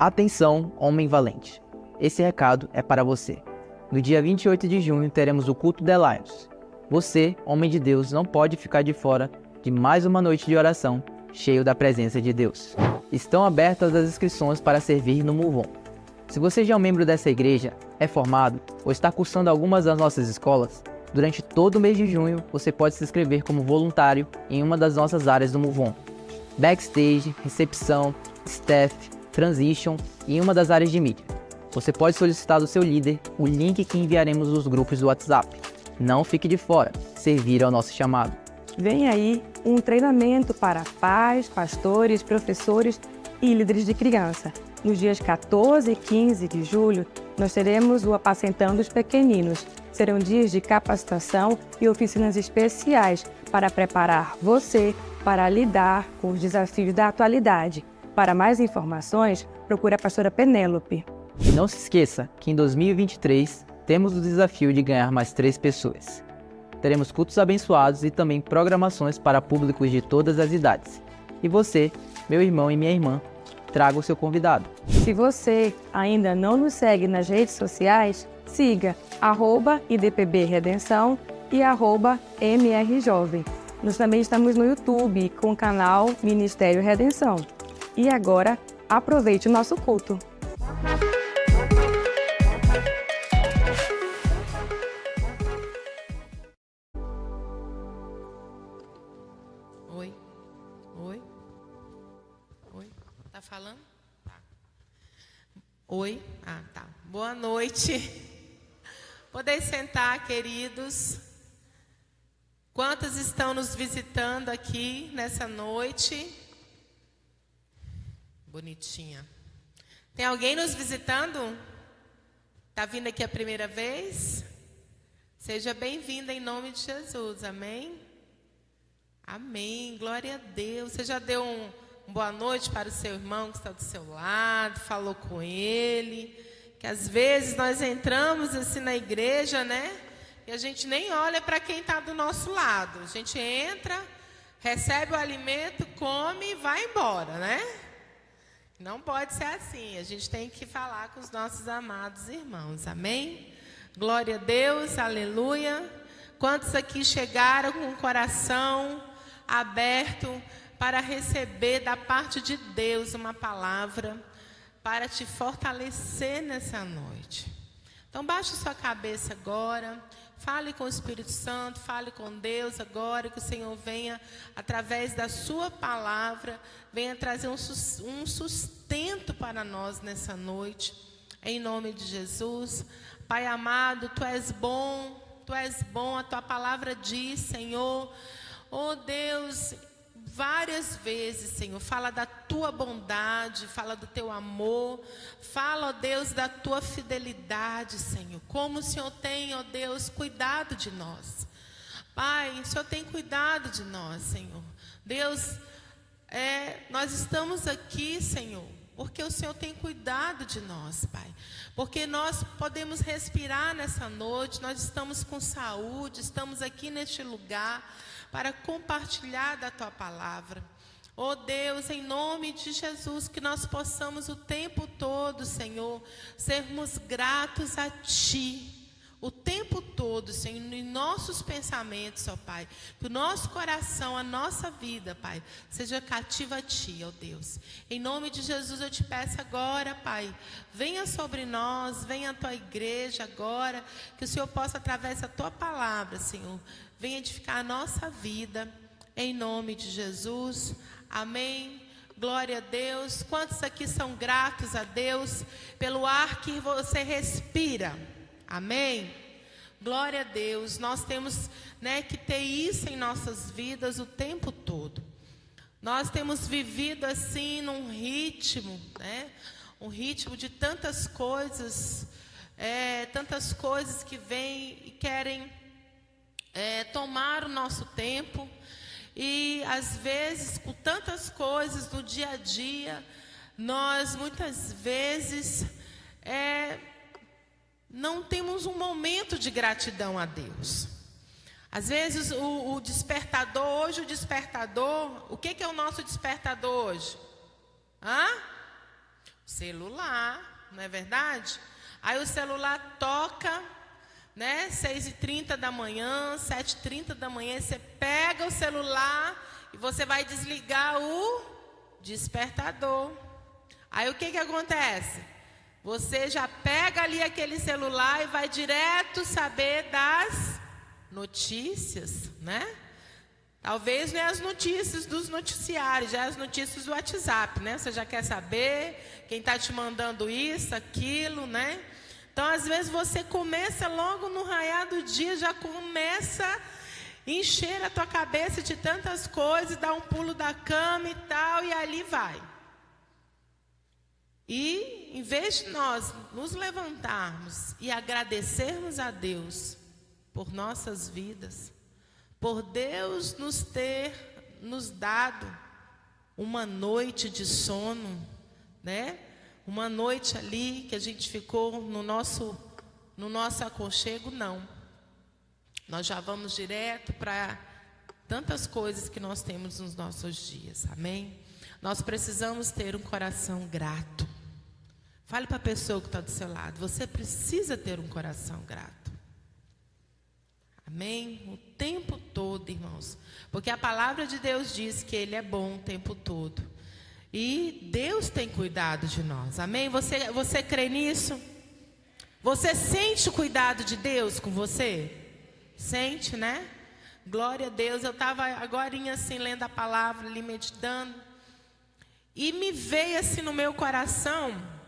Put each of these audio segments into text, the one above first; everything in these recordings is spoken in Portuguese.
Atenção, homem valente. Esse recado é para você. No dia 28 de junho teremos o culto de Lions. Você, homem de Deus, não pode ficar de fora de mais uma noite de oração, cheio da presença de Deus. Estão abertas as inscrições para servir no Move On. Se você já é um membro dessa igreja, é formado ou está cursando algumas das nossas escolas, durante todo o mês de junho você pode se inscrever como voluntário em uma das nossas áreas do Move On. Backstage, recepção, staff, transition e em uma das áreas de mídia. Você pode solicitar do seu líder o link que enviaremos nos grupos do WhatsApp. Não fique de fora, servir ao nosso chamado. Vem aí um treinamento para pais, pastores, professores e líderes de criança. Nos dias 14 e 15 de julho, nós teremos o Apacentando os Pequeninos. Serão dias de capacitação e oficinas especiais para preparar você para lidar com os desafios da atualidade. Para mais informações, procure a pastora Penélope. E não se esqueça que em 2023 temos o desafio de ganhar mais 3 pessoas. Teremos cultos abençoados e também programações para públicos de todas as idades. E você, meu irmão e minha irmã, traga o seu convidado. Se você ainda não nos segue nas redes sociais, siga @IDPB Redenção e @MRJovem. Nós também estamos no YouTube com o canal Ministério Redenção. E agora, aproveite o nosso culto. Oi? Tá falando? Tá. Oi? Ah, tá. Boa noite. Podem sentar, queridos. Quantos estão nos visitando aqui nessa noite? Bonitinha. Tem alguém nos visitando? Tá vindo aqui a primeira vez? Seja bem-vinda em nome de Jesus, amém? Amém, glória a Deus. Você já deu uma boa noite para o seu irmão que está do seu lado, falou com ele, que às vezes nós entramos assim na igreja, né? E a gente nem olha para quem está do nosso lado. A gente entra, recebe o alimento, come e vai embora, né? Não pode ser assim. A gente tem que falar com os nossos amados irmãos, amém? Glória a Deus, aleluia. Quantos aqui chegaram com o coração aberto para receber da parte de Deus uma palavra para te fortalecer nessa noite? Então baixe sua cabeça agora, fale com o Espírito Santo, fale com Deus agora, que o Senhor venha, através da sua palavra, venha trazer um sustento para nós nessa noite, em nome de Jesus. Pai amado, Tu és bom, a Tua palavra diz, Senhor, oh Deus, várias vezes, Senhor, fala da Tua bondade, fala do Teu amor, fala, ó Deus, da Tua fidelidade, Senhor. Como o Senhor tem, ó Deus, cuidado de nós. Pai, o Senhor tem cuidado de nós, Senhor. Deus, nós estamos aqui, Senhor, porque o Senhor tem cuidado de nós, Pai. Porque nós podemos respirar nessa noite, nós estamos com saúde, estamos aqui neste lugar para compartilhar da Tua palavra. Oh Deus, em nome de Jesus, que nós possamos o tempo todo, Senhor, sermos gratos a Ti. O tempo todo, Senhor, em nossos pensamentos, ó Pai, que o nosso coração, a nossa vida, Pai, seja cativa a Ti, ó Deus. Em nome de Jesus eu te peço agora, Pai, venha sobre nós, venha a Tua igreja agora, que o Senhor possa, através da Tua palavra, Senhor, venha edificar a nossa vida, em nome de Jesus, amém. Glória a Deus. Quantos aqui são gratos a Deus pelo ar que você respira? Amém? Glória a Deus. Nós temos, que ter isso em nossas vidas o tempo todo. Nós temos vivido assim num ritmo, um ritmo de tantas coisas que vêm e querem tomar o nosso tempo. E às vezes, com tantas coisas no dia a dia, nós muitas vezes não temos um momento de gratidão a Deus. Às vezes o despertador, hoje o despertador, o que é o nosso despertador hoje? Celular, não é verdade? Aí o celular toca, né? 6h30 da manhã, 7h30 da manhã, você pega o celular e você vai desligar o despertador. Aí o que acontece? Você já pega ali aquele celular e vai direto saber das notícias, né? Talvez não é as notícias dos noticiários, já é as notícias do WhatsApp, né? Você já quer saber quem está te mandando isso, aquilo, né? Então, às vezes, você começa logo no raiar do dia, já começa a encher a tua cabeça de tantas coisas, dá um pulo da cama e tal, e ali vai. E, em vez de nós nos levantarmos e agradecermos a Deus por nossas vidas, por Deus nos dado uma noite de sono, né? Uma noite ali que a gente ficou no nosso aconchego, não. Nós já vamos direto para tantas coisas que nós temos nos nossos dias, amém? Nós precisamos ter um coração grato. Fale para a pessoa que está do seu lado, você precisa ter um coração grato. Amém? O tempo todo, irmãos. Porque a palavra de Deus diz que Ele é bom o tempo todo. E Deus tem cuidado de nós. Amém? Você crê nisso? Você sente o cuidado de Deus com você? Sente, né? Glória a Deus. Eu estava agorinha assim, lendo a palavra, ali meditando. E me veio assim no meu coração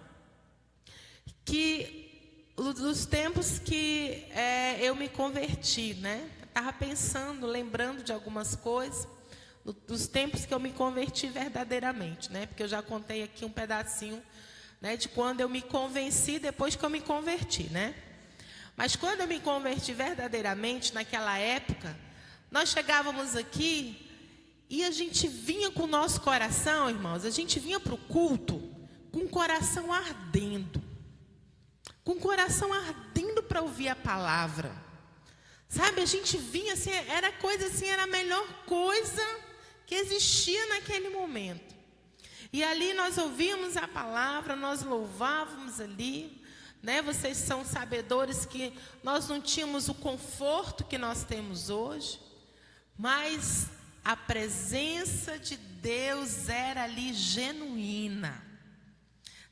que dos tempos que eu me converti, né? Estava pensando, lembrando de algumas coisas, dos tempos que eu me converti verdadeiramente, né? Porque eu já contei aqui um pedacinho, né, de quando eu me convenci depois que eu me converti, né? Mas quando eu me converti verdadeiramente, naquela época, nós chegávamos aqui e a gente vinha com o nosso coração, irmãos, a gente vinha para o culto com o coração ardendo. Com o coração ardendo para ouvir a palavra. Sabe, a gente vinha assim, era coisa assim, era a melhor coisa que existia naquele momento. E ali nós ouvíamos a palavra, nós louvávamos ali, né? Vocês são sabedores que nós não tínhamos o conforto que nós temos hoje, mas a presença de Deus era ali genuína.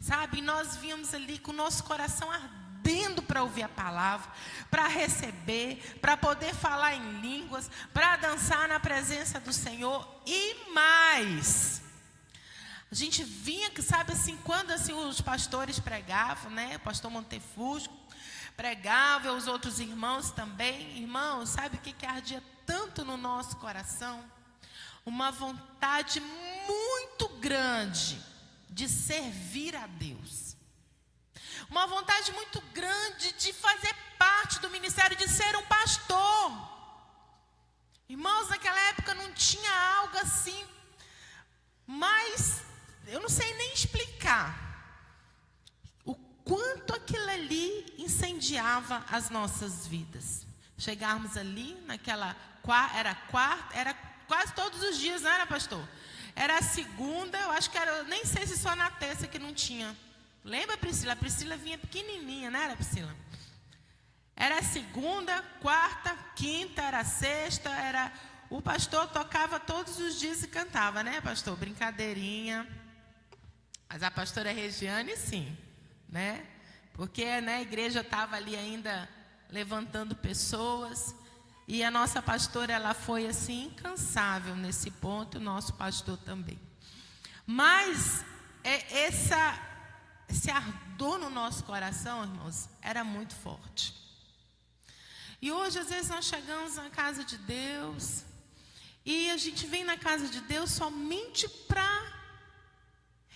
Sabe, nós vínhamos ali com o nosso coração ardendo para ouvir a palavra, para receber, para poder falar em línguas, para dançar na presença do Senhor e mais. A gente vinha, sabe assim, quando assim, os pastores pregavam, né? O pastor Montefusco pregava, os outros irmãos também. Irmãos, sabe o que ardia tanto no nosso coração? Uma vontade muito grande de servir a Deus. Uma vontade muito grande de fazer parte do ministério, de ser um pastor. Irmãos, naquela época não tinha algo assim, mas eu não sei nem explicar o quanto aquilo ali incendiava as nossas vidas. Chegarmos ali naquela era quase todos os dias, não era, pastor? Era a segunda, eu acho que era, nem sei se só na terça que não tinha. Lembra, Priscila? A Priscila vinha pequenininha, não era, Priscila? Era a segunda, quarta, quinta, era a sexta, era... O pastor tocava todos os dias e cantava, né, pastor? Brincadeirinha. Mas a pastora Regiane, sim, né? Porque, né, a igreja estava ali ainda levantando pessoas. E a nossa pastora, ela foi assim, incansável nesse ponto, o nosso pastor também. Mas esse ardor no nosso coração, irmãos, era muito forte. E hoje, às vezes, nós chegamos na casa de Deus e a gente vem na casa de Deus somente para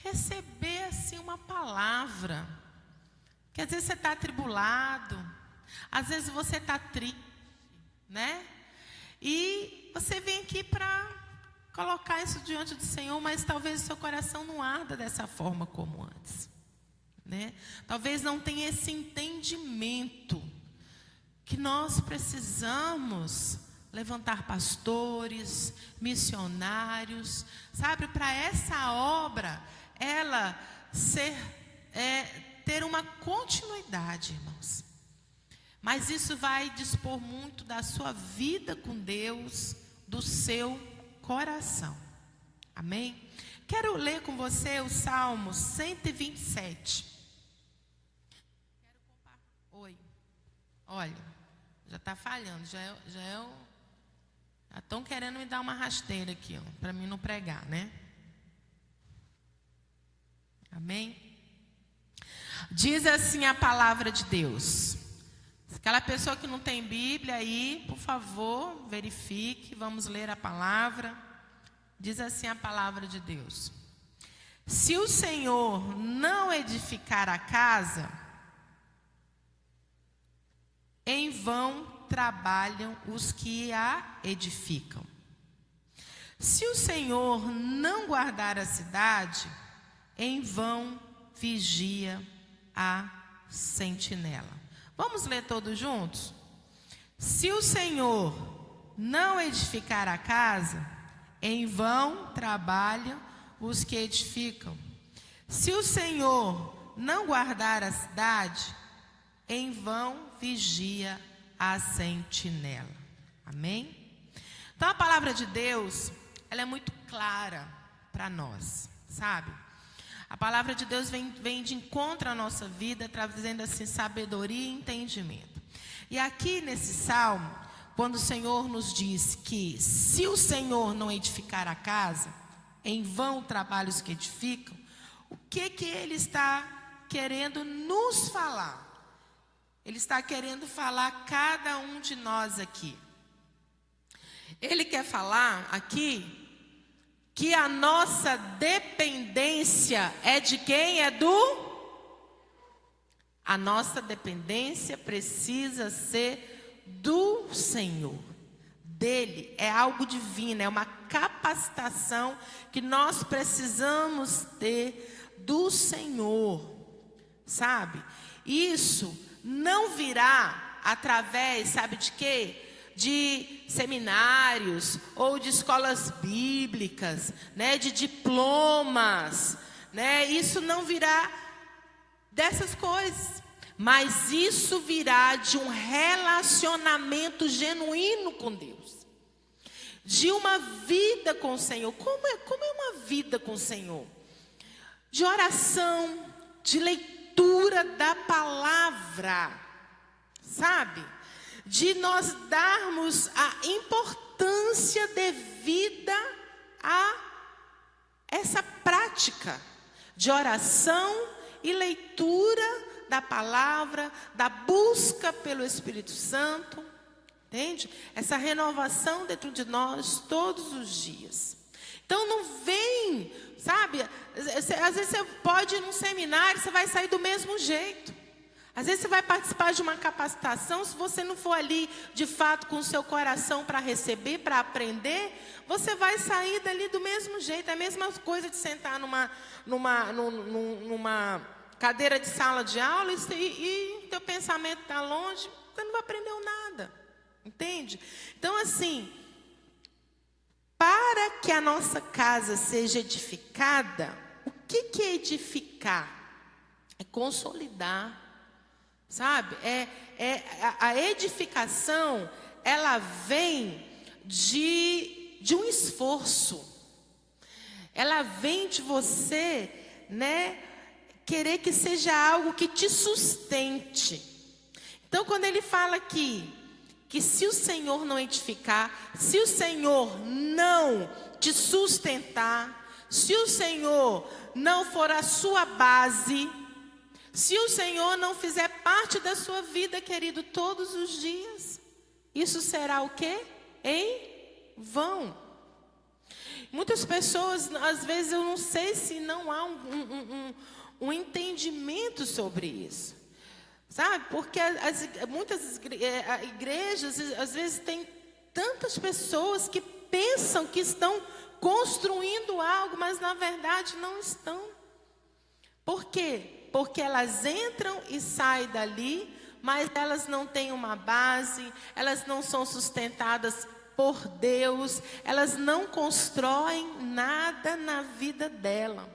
receber, assim, uma palavra. Que às vezes você está atribulado, às vezes você está triste, né? E você vem aqui para colocar isso diante do Senhor, mas talvez o seu coração não arda dessa forma como antes, né? Talvez não tenha esse entendimento que nós precisamos levantar pastores, missionários, sabe? Para essa obra, ela ser ter uma continuidade, irmãos. Mas isso vai dispor muito da sua vida com Deus, do seu coração. Amém? Quero ler com você o Salmo 127. Oi. Olha, já está falhando. Já estão querendo me dar uma rasteira aqui, para mim não pregar, né? Amém? Diz assim a palavra de Deus. Aquela pessoa que não tem Bíblia aí, por favor, verifique, vamos ler a palavra. Diz assim a palavra de Deus: se o Senhor não edificar a casa, em vão trabalham os que a edificam. Se o Senhor não guardar a cidade, em vão vigia a sentinela. Vamos ler todos juntos? Se o Senhor não edificar a casa, em vão trabalham os que edificam. Se o Senhor não guardar a cidade, em vão vigia a sentinela. Amém? Então a palavra de Deus, ela é muito clara para nós, sabe? A palavra de Deus vem de encontro à nossa vida, trazendo assim sabedoria e entendimento. E aqui nesse salmo, quando o Senhor nos diz que se o Senhor não edificar a casa, em vão trabalhos que edificam, o que Ele está querendo nos falar? Ele está querendo falar a cada um de nós aqui. Ele quer falar aqui que a nossa dependência é de quem? A nossa dependência precisa ser do Senhor, dele. É algo divino, é uma capacitação que nós precisamos ter do Senhor, sabe? Isso não virá através, sabe de quê? De seminários ou de escolas bíblicas, né, de diplomas, né? Isso não virá dessas coisas, mas isso virá de um relacionamento genuíno com Deus, de uma vida com o Senhor. Como é uma vida com o Senhor? De oração, de leitura da palavra, sabe? De nós darmos a importância devida a essa prática de oração e leitura da palavra, da busca pelo Espírito Santo, entende? Essa renovação dentro de nós todos os dias. Então não vem, sabe? Às vezes você pode ir num seminário, você vai sair do mesmo jeito. Às vezes você vai participar de uma capacitação, se você não for ali de fato com o seu coração para receber, para aprender, você vai sair dali do mesmo jeito. É a mesma coisa de sentar numa cadeira de sala de aula e teu pensamento está longe, você não aprendeu nada, entende? Então assim, para que a nossa casa seja edificada, o que é edificar? É consolidar. Sabe, a edificação, ela vem de um esforço. Ela vem de você, né, querer que seja algo que te sustente. Então, quando ele fala aqui, que se o Senhor não edificar, se o Senhor não te sustentar, se o Senhor não for a sua base, se o Senhor não fizer parte da sua vida, querido, todos os dias, isso será o quê? Em vão. Muitas pessoas, às vezes, eu não sei se não há um entendimento sobre isso, sabe? Porque muitas igrejas, às vezes, tem tantas pessoas que pensam que estão construindo algo, mas na verdade não estão. Por quê? Porque elas entram e saem dali, mas elas não têm uma base, elas não são sustentadas por Deus, elas não constroem nada na vida dela.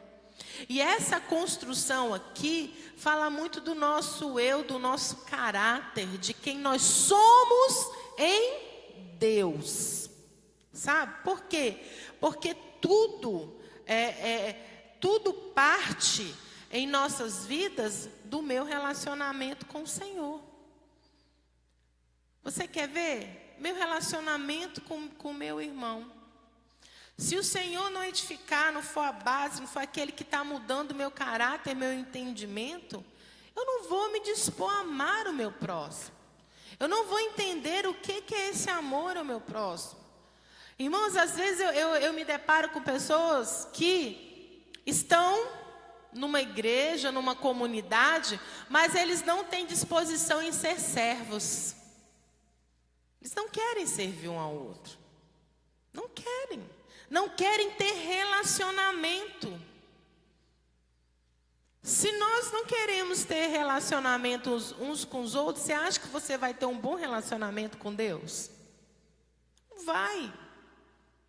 E essa construção aqui fala muito do nosso eu, do nosso caráter, de quem nós somos em Deus. Sabe? Por quê? Porque tudo tudo parte em nossas vidas do meu relacionamento com o Senhor. Você quer ver? Meu relacionamento com o meu irmão. Se o Senhor não edificar, não for a base, não for aquele que está mudando o meu caráter, meu entendimento, eu não vou me dispor a amar o meu próximo. Eu não vou entender o que é esse amor ao meu próximo. Irmãos, às vezes eu me deparo com pessoas que estão numa igreja, numa comunidade, mas eles não têm disposição em ser servos. Eles não querem servir um ao outro. Não querem. Não querem ter relacionamento. Se nós não queremos ter relacionamento uns com os outros, você acha que você vai ter um bom relacionamento com Deus? Não vai.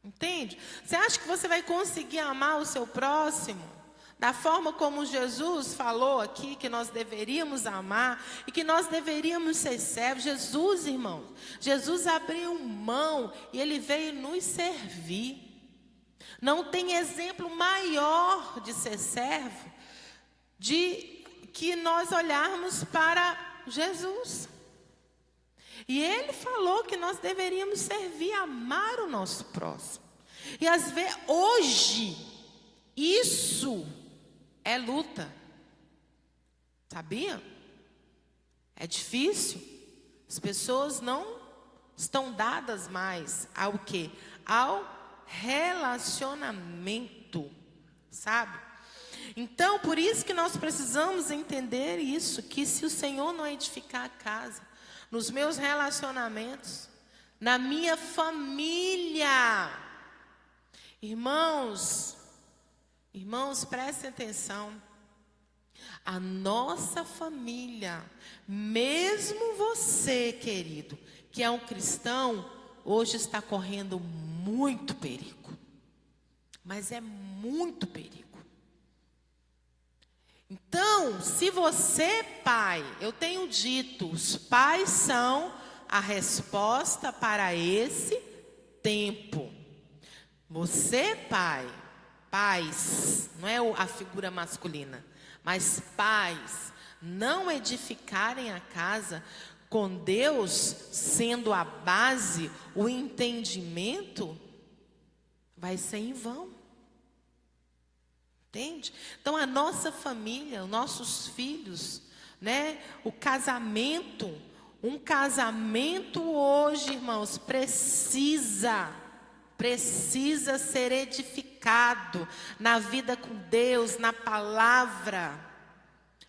Entende? Você acha que você vai conseguir amar o seu próximo da forma como Jesus falou aqui, que nós deveríamos amar e que nós deveríamos ser servos? Jesus, irmãos, Jesus abriu mão e Ele veio nos servir. Não tem exemplo maior de ser servo de que nós olharmos para Jesus. E Ele falou que nós deveríamos servir, amar o nosso próximo. E às vezes, hoje, isso é luta. Sabia? É difícil. As pessoas não estão dadas mais ao quê? Ao relacionamento, sabe? Então, por isso que nós precisamos entender isso, que se o Senhor não edificar a casa, nos meus relacionamentos, na minha família, irmãos, prestem atenção, a nossa família, mesmo você, querido, que é um cristão, hoje está correndo muito perigo. Mas é muito perigo. Então, se você, pai, eu tenho dito, os pais são a resposta para esse tempo. Você, pai, pais, não é a figura masculina, mas pais, não edificarem a casa com Deus sendo a base, o entendimento, vai ser em vão. Entende? Então a nossa família, os nossos filhos, né? O casamento, um casamento hoje, irmãos, precisa ser edificado na vida com Deus, na palavra,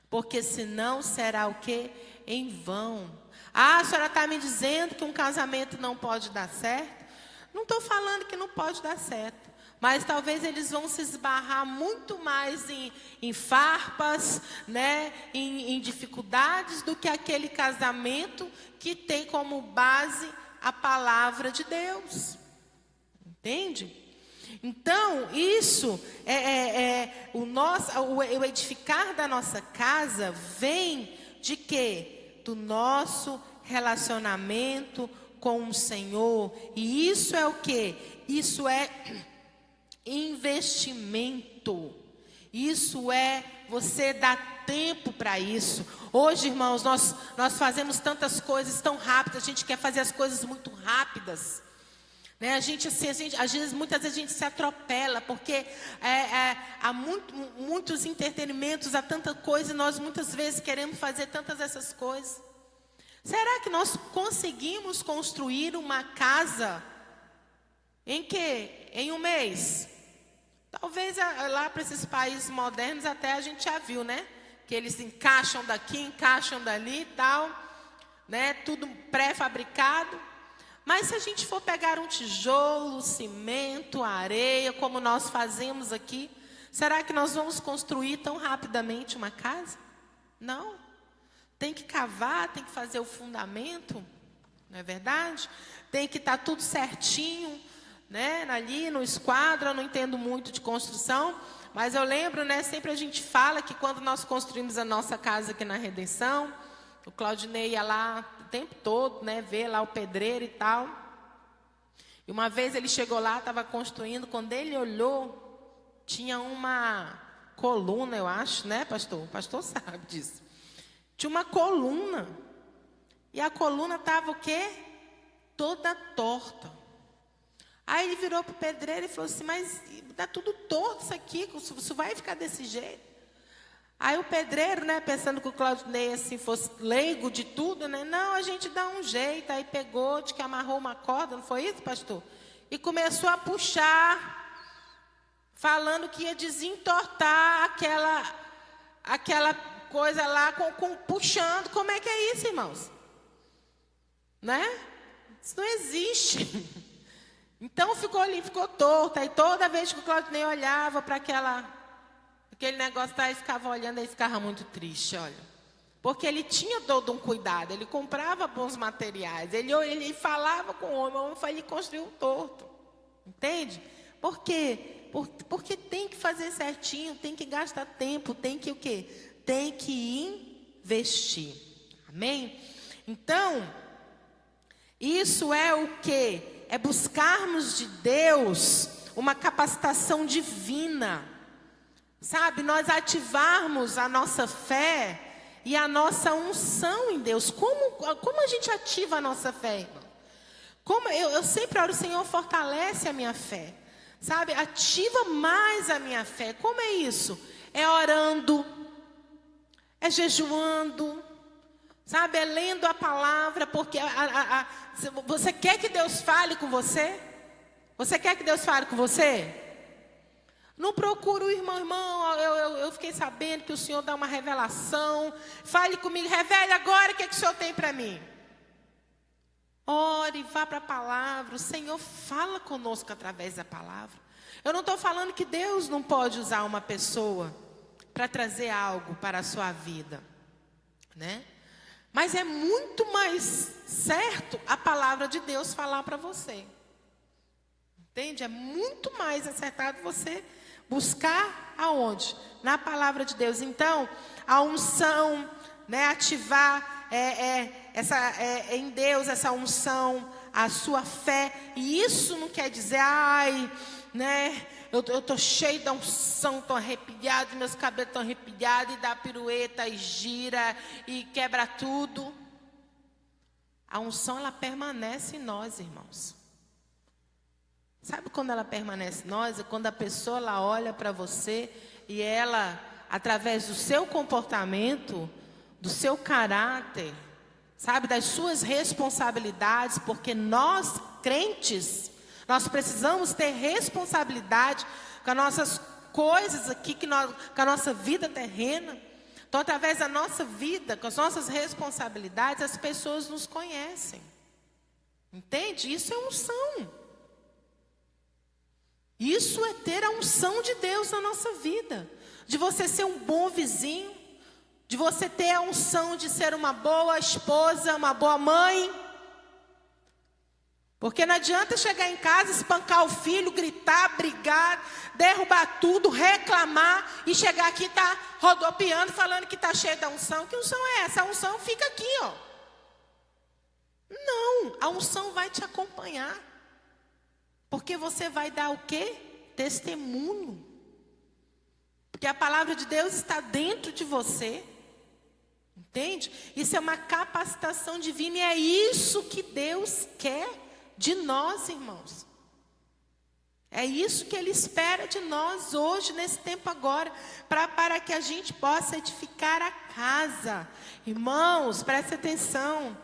porque senão será o quê? Em vão. Ah, a senhora está me dizendo que um casamento não pode dar certo? Não estou falando que não pode dar certo, mas talvez eles vão se esbarrar muito mais em farpas, né, em dificuldades, do que aquele casamento que tem como base a palavra de Deus. Entende? Então, isso o edificar da nossa casa vem de quê? Do nosso relacionamento com o Senhor. E isso é o quê? Isso é investimento. Isso é você dar tempo para isso. Hoje, irmãos, nós fazemos tantas coisas tão rápidas. A gente quer fazer as coisas muito rápidas, né? Às vezes, muitas vezes a gente se atropela, porque há muitos entretenimentos, há tanta coisa, e nós muitas vezes queremos fazer tantas essas coisas. Será que nós conseguimos construir uma casa em quê? Em um mês? Talvez lá para esses países modernos até a gente já viu, né? Que eles encaixam daqui, encaixam dali e tal, né? Tudo pré-fabricado. Mas se a gente for pegar um tijolo, cimento, areia, como nós fazemos aqui, será que nós vamos construir tão rapidamente uma casa? Não. Tem que cavar, tem que fazer o fundamento, não é verdade? Tem que estar tudo certinho, né, ali no esquadro. Eu não entendo muito de construção, mas eu lembro, né, sempre a gente fala que quando nós construímos a nossa casa aqui na Redenção, o Claudinei ia lá o tempo todo, né, ver lá o pedreiro e tal. E uma vez ele chegou lá, estava construindo, quando ele olhou, tinha uma coluna, eu acho, né, pastor? O pastor sabe disso. Tinha uma coluna. E a coluna estava o quê? Toda torta. Aí ele virou para o pedreiro e falou assim, mas está tudo torto isso aqui, isso vai ficar desse jeito. Aí o pedreiro, né, pensando que o Claudinei assim, fosse leigo de tudo, né? Não, a gente dá um jeito. Aí pegou, de que amarrou uma corda, não foi isso, pastor? E começou a puxar, falando que ia desentortar aquela coisa lá, puxando. Como é que é isso, irmãos? Né? Isso não existe. Então ficou ali, ficou torto. Aí toda vez que o Claudinei olhava para aquele negócio, ele ficava olhando, ele ficava muito triste, olha. Porque ele tinha todo um cuidado, ele comprava bons materiais, ele falava com o homem ele construiu um torto. Entende? Por quê? Porque tem que fazer certinho, tem que gastar tempo, tem que o quê? Tem que investir. Amém? Então, isso é o quê? É buscarmos de Deus uma capacitação divina. Sabe? Nós ativarmos a nossa fé e a nossa unção em Deus. Como a gente ativa a nossa fé, irmão? Eu sempre oro, Senhor, fortalece a minha fé. Sabe? Ativa mais a minha fé. Como é isso? É orando, é jejuando, sabe? É lendo a palavra, porque você quer que Deus fale com você? Você quer que Deus fale com você? Não procura o irmão, eu fiquei sabendo que o Senhor dá uma revelação. Fale comigo, revele agora o que o Senhor tem para mim. Ore, vá para a palavra. O Senhor fala conosco através da palavra. Eu não estou falando que Deus não pode usar uma pessoa para trazer algo para a sua vida, né? Mas é muito mais certo a palavra de Deus falar para você. Entende? É muito mais acertado você buscar aonde? Na palavra de Deus. Então, a unção, né, ativar em Deus essa unção, a sua fé. E isso não quer dizer, né, eu estou cheio da unção, estou arrepiado, meus cabelos estão arrepiados, e dá pirueta, e gira, e quebra tudo. A unção, ela permanece em nós, irmãos. Sabe quando ela permanece em nós? É quando a pessoa ela olha para você e ela, através do seu comportamento, do seu caráter, sabe, das suas responsabilidades, porque nós, crentes, nós precisamos ter responsabilidade com as nossas coisas aqui, com a nossa vida terrena. Então, através da nossa vida, com as nossas responsabilidades, as pessoas nos conhecem. Entende? Isso é unção. Isso é ter a unção de Deus na nossa vida. De você ser um bom vizinho, de você ter a unção de ser uma boa esposa, uma boa mãe. Porque não adianta chegar em casa, espancar o filho, gritar, brigar, derrubar tudo, reclamar e chegar aqui e estar rodopiando, falando que está cheio da unção. Que unção é essa? A unção fica aqui, ó. Não, a unção vai te acompanhar. Porque você vai dar o quê? Testemunho. Porque a palavra de Deus está dentro de você. Entende? Isso é uma capacitação divina e é isso que Deus quer de nós, irmãos. É isso que Ele espera de nós hoje, nesse tempo agora, para que a gente possa edificar a casa. Irmãos, preste atenção.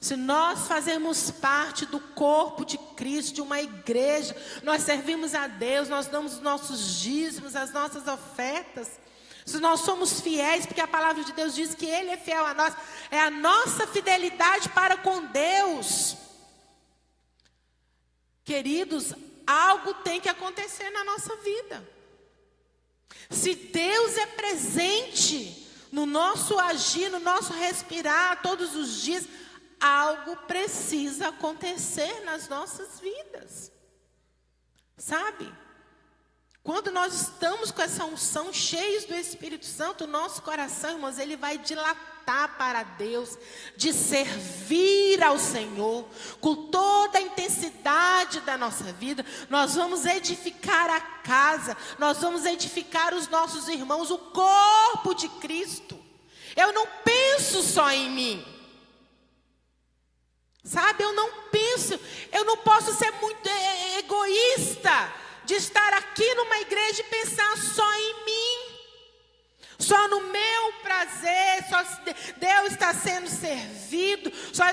Se nós fazemos parte do corpo de Cristo, de uma igreja, nós servimos a Deus, nós damos os nossos dízimos, as nossas ofertas. Se nós somos fiéis, porque a palavra de Deus diz que Ele é fiel a nós, é a nossa fidelidade para com Deus. Queridos, algo tem que acontecer na nossa vida. Se Deus é presente no nosso agir, no nosso respirar todos os dias, algo precisa acontecer nas nossas vidas. Sabe? Quando nós estamos com essa unção, cheios do Espírito Santo, o nosso coração, irmãos, ele vai dilatar para Deus, de servir ao Senhor, com toda a intensidade da nossa vida. Nós vamos edificar a casa, nós vamos edificar os nossos irmãos, o corpo de Cristo. Eu não penso só em mim. Sabe, eu não posso ser muito egoísta de estar aqui numa igreja e pensar só em mim, só no meu prazer, só Deus está sendo servido, só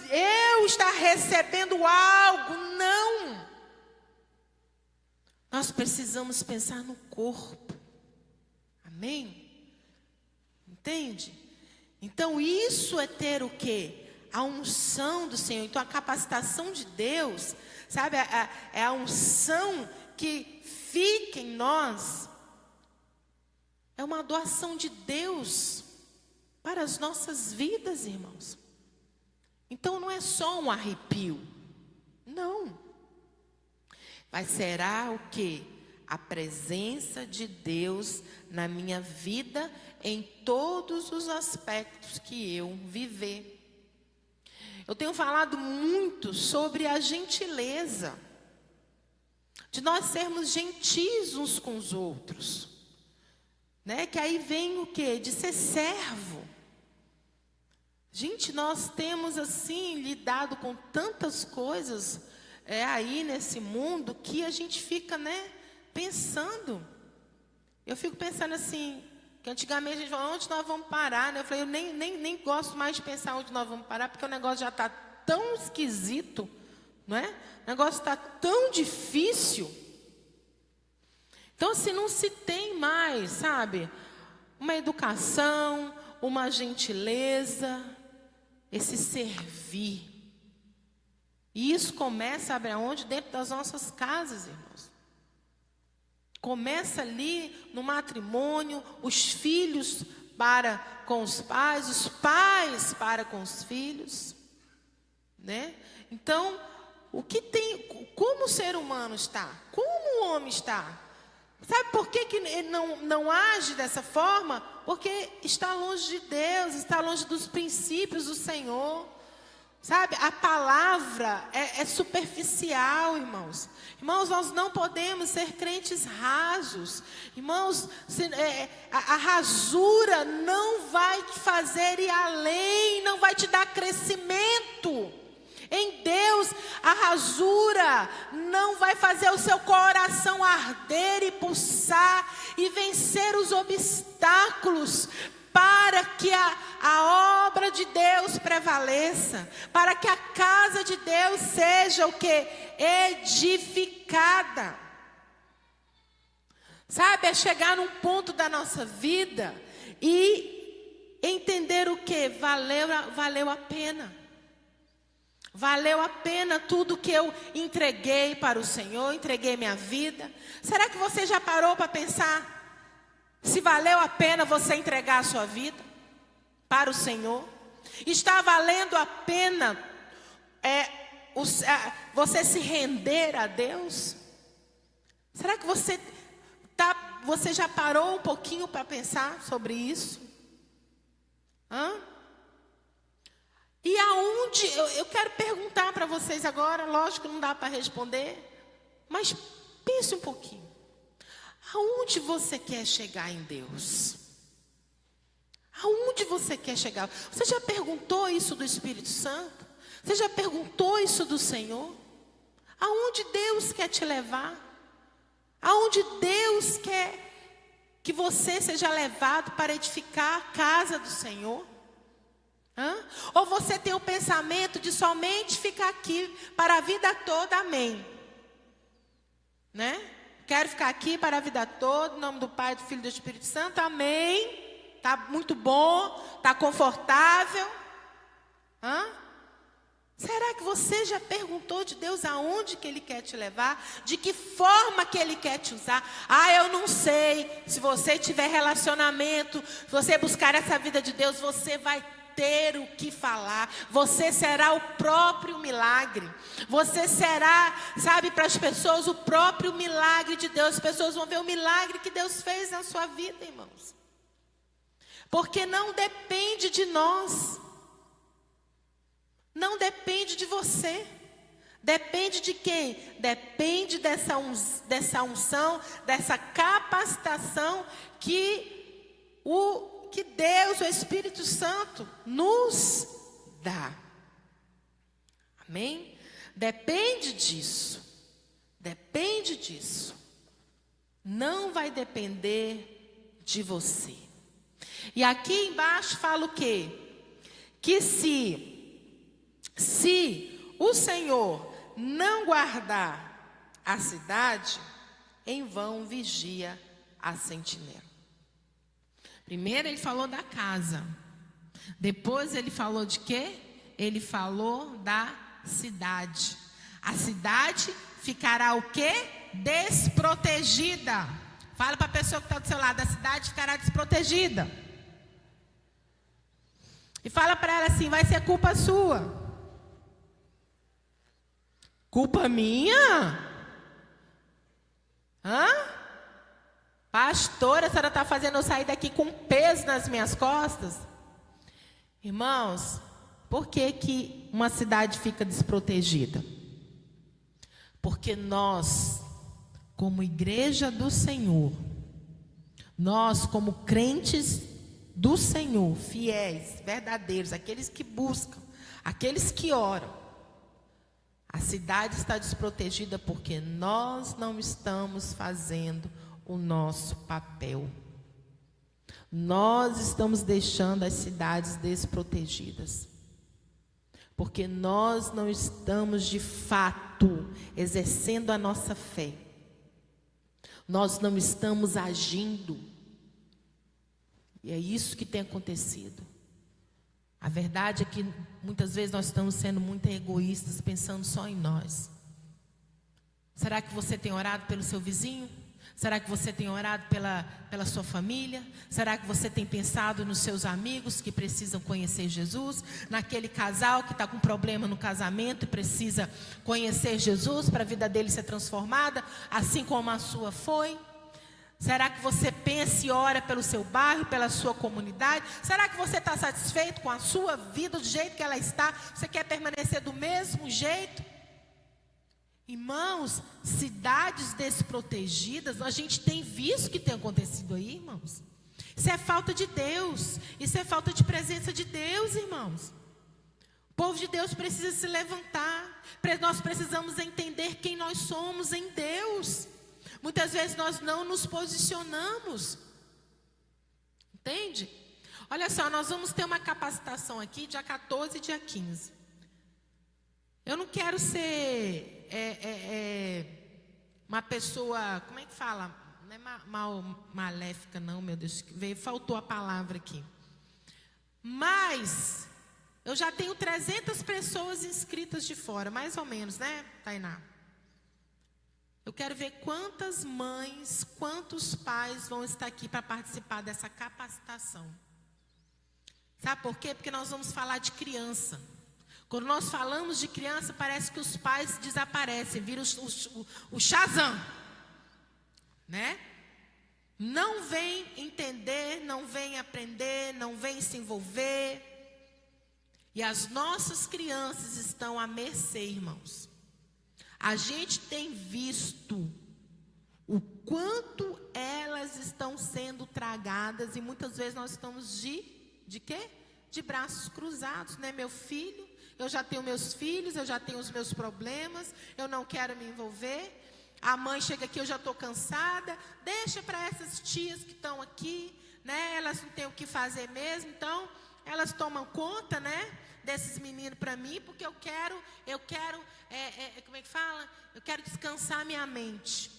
eu estar recebendo algo. Não. Nós precisamos pensar no corpo. Amém? Entende? Então isso é ter o quê? A unção do Senhor. Então a capacitação de Deus, sabe, é a unção que fica em nós. É uma doação de Deus para as nossas vidas, irmãos. Então não é só um arrepio. Não. Mas será o quê? A presença de Deus na minha vida em todos os aspectos que eu viver. Eu tenho falado muito sobre a gentileza, de nós sermos gentis uns com os outros, né? Que aí vem o quê? De ser servo. Gente, nós temos assim lidado com tantas coisas aí nesse mundo que a gente fica, né, pensando. Eu fico pensando assim, que antigamente a gente falava, onde nós vamos parar, né? Eu falei, eu nem gosto mais de pensar onde nós vamos parar, porque o negócio já está tão esquisito, não é? O negócio está tão difícil. Então, assim, não se tem mais, sabe, uma educação, uma gentileza, esse servir. E isso começa, sabe aonde? Dentro das nossas casas, irmãos. Começa ali no matrimônio, os filhos para com os pais para com os filhos, né? Então, como o ser humano está? Como o homem está? Sabe por que ele não age dessa forma? Porque está longe de Deus, está longe dos princípios do Senhor. Sabe, a palavra é superficial, irmãos. Irmãos, nós não podemos ser crentes rasos. Irmãos, a rasura não vai te fazer ir além, não vai te dar crescimento. Em Deus, a rasura não vai fazer o seu coração arder e pulsar e vencer os obstáculos, para que a obra de Deus prevaleça, para que a casa de Deus seja o quê? Edificada. Sabe, é chegar num ponto da nossa vida e entender o quê? Valeu a pena. Valeu a pena tudo que eu entreguei para o Senhor, entreguei minha vida. Será que você já parou para pensar se valeu a pena você entregar a sua vida para o Senhor? Está valendo a pena você se render a Deus? Será que você já parou um pouquinho para pensar sobre isso? E aonde, eu quero perguntar para vocês agora, lógico que não dá para responder, mas pense um pouquinho. Aonde você quer chegar em Deus? Aonde você quer chegar? Você já perguntou isso do Espírito Santo? Você já perguntou isso do Senhor? Aonde Deus quer te levar? Aonde Deus quer que você seja levado para edificar a casa do Senhor? Ou você tem o pensamento de somente ficar aqui para a vida toda, amém? Né? Quero ficar aqui para a vida toda, em nome do Pai, do Filho e do Espírito Santo, amém? Está muito bom, está confortável. Será que você já perguntou de Deus aonde que Ele quer te levar? De que forma que Ele quer te usar? Eu não sei. Se você tiver relacionamento, se você buscar essa vida de Deus, você vai ter o que falar. Você será o próprio milagre. Você será, sabe, para as pessoas o próprio milagre de Deus. As pessoas vão ver o milagre que Deus fez na sua vida, irmãos. Porque não depende de nós. Não depende de você. Depende de quem? Depende dessa unção, dessa capacitação que Deus, o Espírito Santo, nos dá. Amém? Depende disso. Depende disso. Não vai depender de você. E aqui embaixo fala o quê? Que se o Senhor não guardar a cidade, em vão vigia a sentinela. Primeiro ele falou da casa. Depois ele falou de quê? Ele falou da cidade. A cidade ficará o quê? Desprotegida. Fala para a pessoa que está do seu lado, a cidade ficará desprotegida. E fala para ela assim, vai ser culpa sua. Culpa minha? Pastora, a senhora está fazendo eu sair daqui com peso nas minhas costas? Irmãos, por que uma cidade fica desprotegida? Porque nós, como igreja do Senhor, nós como crentes do Senhor, fiéis, verdadeiros, aqueles que buscam, aqueles que oram, a cidade está desprotegida porque nós não estamos fazendo o nosso papel. Nós estamos deixando as cidades desprotegidas. Porque nós não estamos de fato exercendo a nossa fé. Nós não estamos agindo. E é isso que tem acontecido. A verdade é que muitas vezes nós estamos sendo muito egoístas, pensando só em nós. Será que você tem orado pelo seu vizinho? Será que você tem orado pela sua família? Será que você tem pensado nos seus amigos que precisam conhecer Jesus? Naquele casal que está com problema no casamento e precisa conhecer Jesus para a vida dele ser transformada, assim como a sua foi? Será que você pensa e ora pelo seu bairro, pela sua comunidade? Será que você está satisfeito com a sua vida, do jeito que ela está? Você quer permanecer do mesmo jeito? Irmãos, cidades desprotegidas, a gente tem visto o que tem acontecido aí, irmãos. Isso é falta de Deus, isso é falta de presença de Deus, irmãos. O povo de Deus precisa se levantar, nós precisamos entender quem nós somos em Deus. Muitas vezes nós não nos posicionamos. Entende? Olha só, nós vamos ter uma capacitação aqui, dia 14 e dia 15. Eu não quero ser uma pessoa, como é que fala? Não é maléfica não, meu Deus, faltou a palavra aqui. Mas, eu já tenho 300 pessoas inscritas de fora, mais ou menos, né, Tainá? Eu quero ver quantas mães, quantos pais vão estar aqui para participar dessa capacitação. Sabe por quê? Porque nós vamos falar de criança. Quando nós falamos de criança, parece que os pais desaparecem, viram o Shazam, né? Não vem entender, não vem aprender, não vem se envolver. E as nossas crianças estão à mercê, irmãos. A gente tem visto o quanto elas estão sendo tragadas e muitas vezes nós estamos de quê? De braços cruzados, né, meu filho? Eu já tenho meus filhos, eu já tenho os meus problemas, eu não quero me envolver. A mãe chega aqui, eu já estou cansada. Deixa para essas tias que estão aqui, né? Elas não têm o que fazer mesmo, então elas tomam conta, né? Desses meninos para mim, porque eu quero, como é que fala? Eu quero descansar minha mente.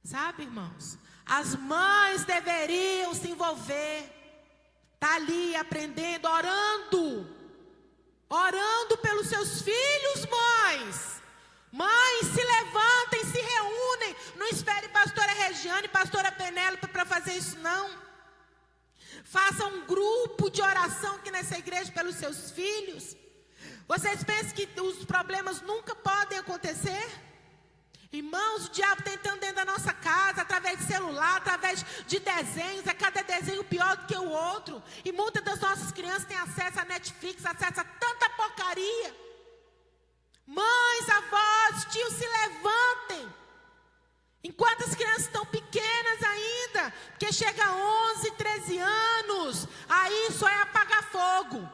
Sabe, irmãos? As mães deveriam se envolver. Tá ali aprendendo, orando pelos seus filhos, mães. Mães, se levantem, se reúnem. Não espere pastora Regiane, pastora Penélope para fazer isso, não. Faça um grupo de oração aqui nessa igreja pelos seus filhos? Vocês pensam que os problemas nunca podem acontecer? Irmãos, o diabo está entrando dentro da nossa casa, através de celular, através de desenhos, é cada desenho pior do que o outro. E muitas das nossas crianças têm acesso a Netflix, acesso a tanta porcaria. Mães, avós, tios, se levantem. Enquanto as crianças estão pequenas ainda, porque chega a 11, 13 anos, aí só é apagar fogo.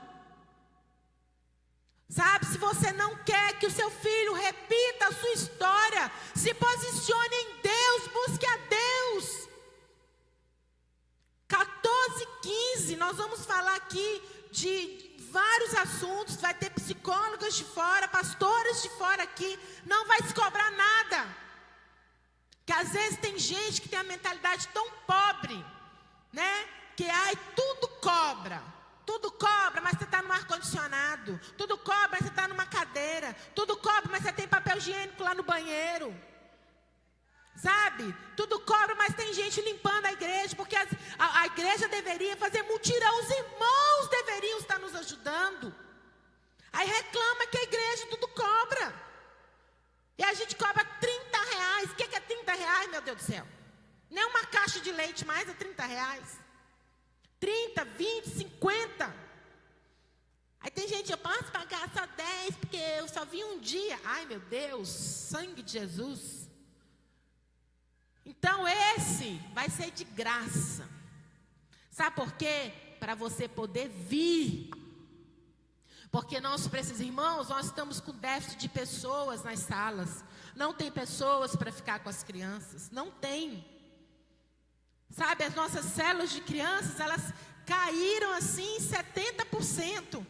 Sabe, se você não quer que o seu filho repita a sua história, se posicione em Deus, busque a Deus. 14:15, nós vamos falar aqui de vários assuntos, vai ter psicólogas de fora, pastores de fora aqui, não vai se cobrar nada. Que às vezes tem gente que tem a mentalidade tão pobre, né? Que tudo cobra. Tudo cobra, mas você está no ar-condicionado. Tudo cobra, mas você está numa cadeira. Tudo cobra, mas você tem papel higiênico lá no banheiro. Sabe? Tudo cobra, mas tem gente limpando a igreja. Porque a igreja deveria fazer mutirão. Os irmãos deveriam estar nos ajudando. Aí reclama que a igreja tudo cobra. E a gente cobra R$30. O que é R$30, meu Deus do céu? Nem uma caixa de leite mais é R$30. 30, 20, 50. Aí tem gente, eu posso pagar só 10, porque eu só vim um dia. Ai, meu Deus, sangue de Jesus. Então esse vai ser de graça. Sabe por quê? Para você poder vir. Porque nós precisamos, irmãos, nós estamos com déficit de pessoas nas salas. Não tem pessoas para ficar com as crianças. Não tem. Sabe, as nossas células de crianças, elas caíram assim em 70%.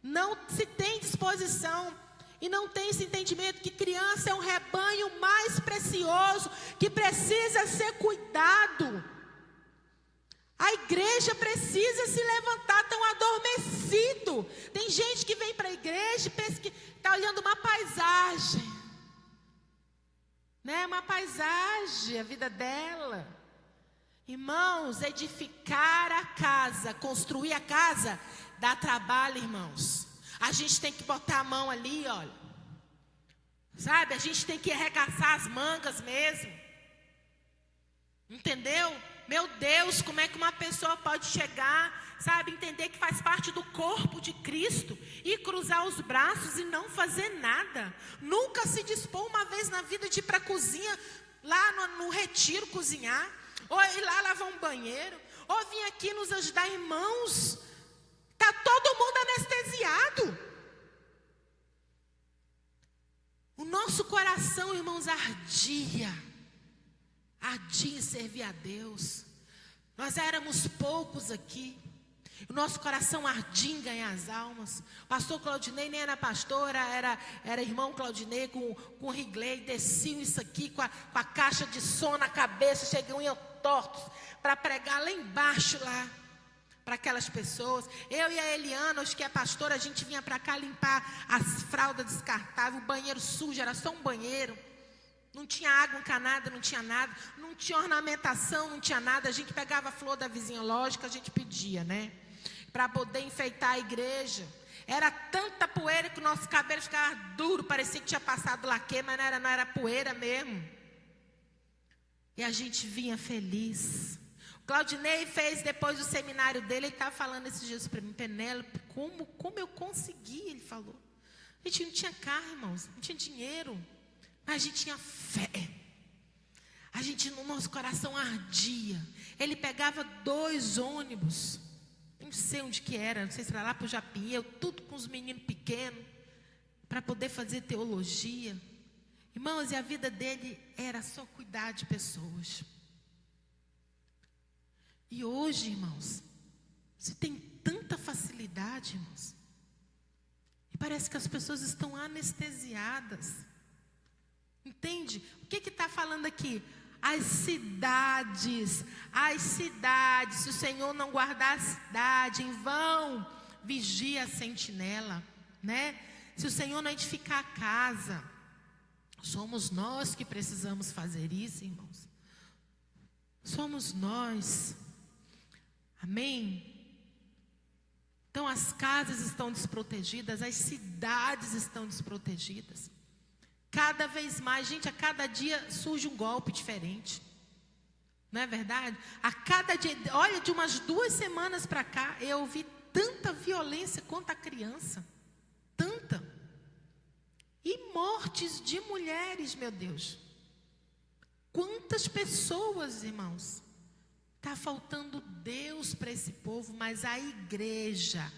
Não se tem disposição e não tem esse entendimento que criança é um rebanho mais precioso, que precisa ser cuidado. A igreja precisa se levantar, tão adormecido. Tem gente que vem para a igreja e pensa que está olhando uma paisagem. Né? Uma paisagem, a vida dela. Irmãos, edificar a casa, construir a casa, dá trabalho, irmãos. A gente tem que botar a mão ali, olha. Sabe, a gente tem que arregaçar as mangas mesmo. Entendeu? Meu Deus, como é que uma pessoa pode chegar, sabe, entender que faz parte do corpo de Cristo e cruzar os braços e não fazer nada? Nunca se dispôs uma vez na vida de ir para a cozinha, lá no retiro cozinhar. Ou ir lá lavar um banheiro, ou vir aqui nos ajudar, irmãos. Está todo mundo anestesiado. O nosso coração, irmãos, ardia em servir a Deus. Nós éramos poucos aqui. O nosso coração ardia em ganhar as almas. O pastor Claudinei nem era pastor, era irmão Claudinei com o Rigley. Desciam isso aqui com a caixa de som na cabeça, chegam tortos para pregar lá embaixo, lá para aquelas pessoas. Eu e a Eliana, hoje que é pastora, a gente vinha para cá limpar as fraldas descartáveis, o banheiro sujo, era só um banheiro. Não tinha água encanada, não tinha nada, não tinha ornamentação, não tinha nada. A gente pegava a flor da vizinha, lógico, a gente pedia, né? Para poder enfeitar a igreja. Era tanta poeira que o nosso cabelo ficava duro, parecia que tinha passado laque, mas não era poeira mesmo. E a gente vinha feliz. O Claudinei fez depois do seminário dele, ele estava falando esses dias para mim, Penélope, como eu consegui, ele falou. A gente não tinha carro, irmãos, não tinha dinheiro, mas a gente tinha fé. A gente, no nosso coração ardia. Ele pegava 2 ônibus, não sei onde que era, não sei se era lá para o Japim, eu tudo com os meninos pequenos, para poder fazer teologia. Irmãos, e a vida dele era só cuidar de pessoas. E hoje, irmãos, você tem tanta facilidade, irmãos. E parece que as pessoas estão anestesiadas. Entende? O que está falando aqui? As cidades, se o Senhor não guardar a cidade, em vão vigia a sentinela, né? Se o Senhor não edificar a casa, somos nós que precisamos fazer isso, irmãos. Somos nós. Amém? Então as casas estão desprotegidas, as cidades estão desprotegidas. Cada vez mais, gente, a cada dia surge um golpe diferente. Não é verdade? A cada dia, olha, de umas 2 semanas para cá, eu ouvi tanta violência contra a criança. Tanta. E mortes de mulheres, meu Deus. Quantas pessoas, irmãos? Está faltando Deus para esse povo, mas a igreja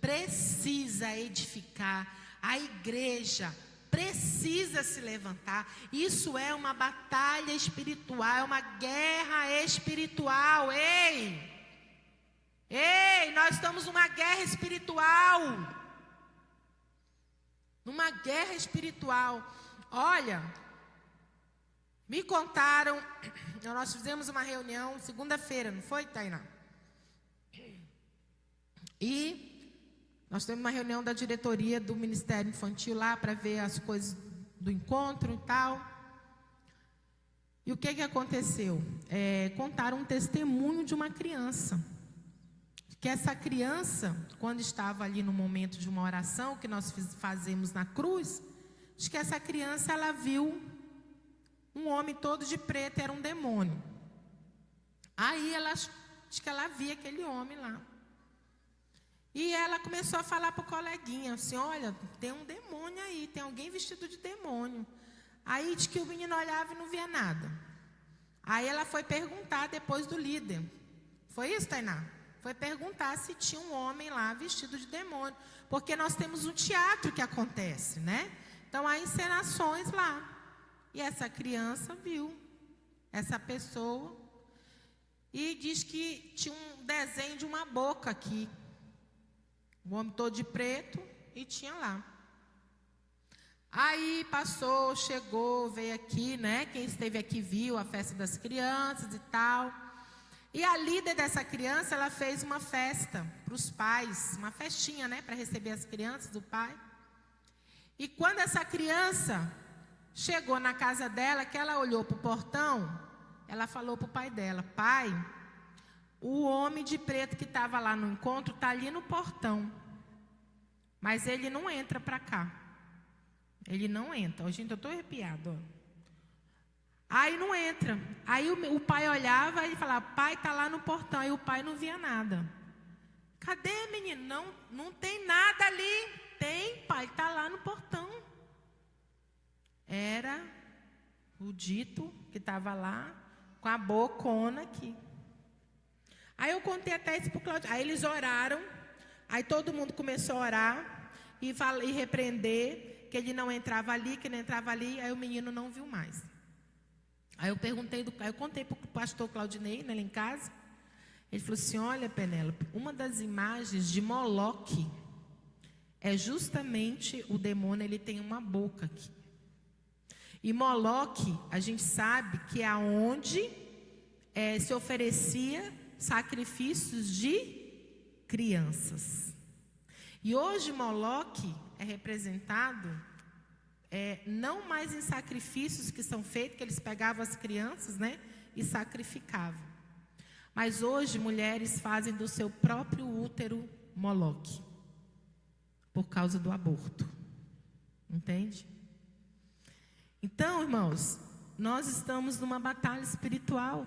precisa edificar, a igreja precisa se levantar. Isso é uma batalha espiritual, é uma guerra espiritual. Ei, nós estamos numa guerra espiritual. Numa guerra espiritual. Olha, me contaram, nós fizemos uma reunião segunda-feira, não foi, Tainá? E nós temos uma reunião da diretoria do Ministério Infantil lá para ver as coisas do encontro e tal. E o que aconteceu? Contaram um testemunho de uma criança. Que essa criança, quando estava ali no momento de uma oração que nós fazemos na cruz, diz que essa criança, ela viu um homem todo de preto, era um demônio. Aí ela diz que ela via aquele homem lá. E ela começou a falar para o coleguinha, assim, olha, tem um demônio aí, tem alguém vestido de demônio. Aí diz que o menino olhava e não via nada. Aí ela foi perguntar depois do líder. Foi isso, Tainá? Foi perguntar se tinha um homem lá vestido de demônio. Porque nós temos um teatro que acontece, né? Então há encenações lá. E essa criança viu essa pessoa e diz que tinha um desenho de uma boca aqui. O homem todo de preto e tinha lá. Aí passou, chegou, veio aqui, né? Quem esteve aqui viu a festa das crianças e tal. E a líder dessa criança, ela fez uma festa para os pais, uma festinha, né? Para receber as crianças do pai. E quando essa criança chegou na casa dela, que ela olhou para o portão, ela falou para o pai dela, pai, o homem de preto que estava lá no encontro está ali no portão, mas ele não entra para cá. Ele não entra. Gente, eu estou arrepiado. Ó. Aí não entra. Aí o pai olhava e falava, pai, está lá no portão. Aí o pai não via nada. Cadê, menino? Não tem nada ali. Tem, pai, está lá no portão. Era o dito que estava lá, com a bocona aqui. Aí eu contei até isso para o Claudio. Aí eles oraram, aí todo mundo começou a orar e repreender que ele não entrava ali, que não entrava ali, aí o menino não viu mais. Aí eu contei para o pastor Claudinei, né, lá em casa. Ele falou assim, olha, Penélope, uma das imagens de Moloque é justamente o demônio, ele tem uma boca aqui. E Moloque, a gente sabe que é aonde se oferecia sacrifícios de crianças. E hoje Moloque é representado não mais em sacrifícios que são feitos, que eles pegavam as crianças, né, e sacrificavam. Mas hoje mulheres fazem do seu próprio útero Moloque, por causa do aborto. Entende? Então, irmãos, nós estamos numa batalha espiritual.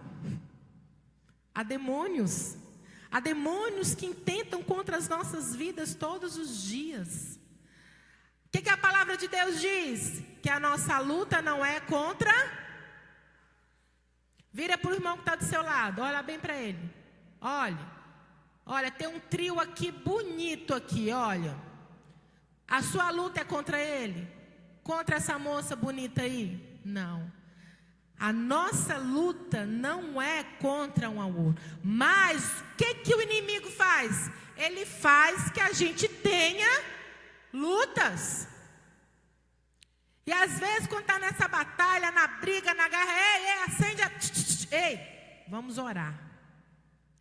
Há demônios que intentam contra as nossas vidas todos os dias. O que a palavra de Deus diz? Que a nossa luta não é contra... Vira para o irmão que está do seu lado, olha bem para ele. Olha, tem um trio aqui bonito aqui, olha. A sua luta é contra ele? Contra essa moça bonita aí? Não. A nossa luta não é contra um ao outro. Mas o que o inimigo faz? Ele faz que a gente tenha lutas. E às vezes quando está nessa batalha, na briga, na guerra, acende a... vamos orar.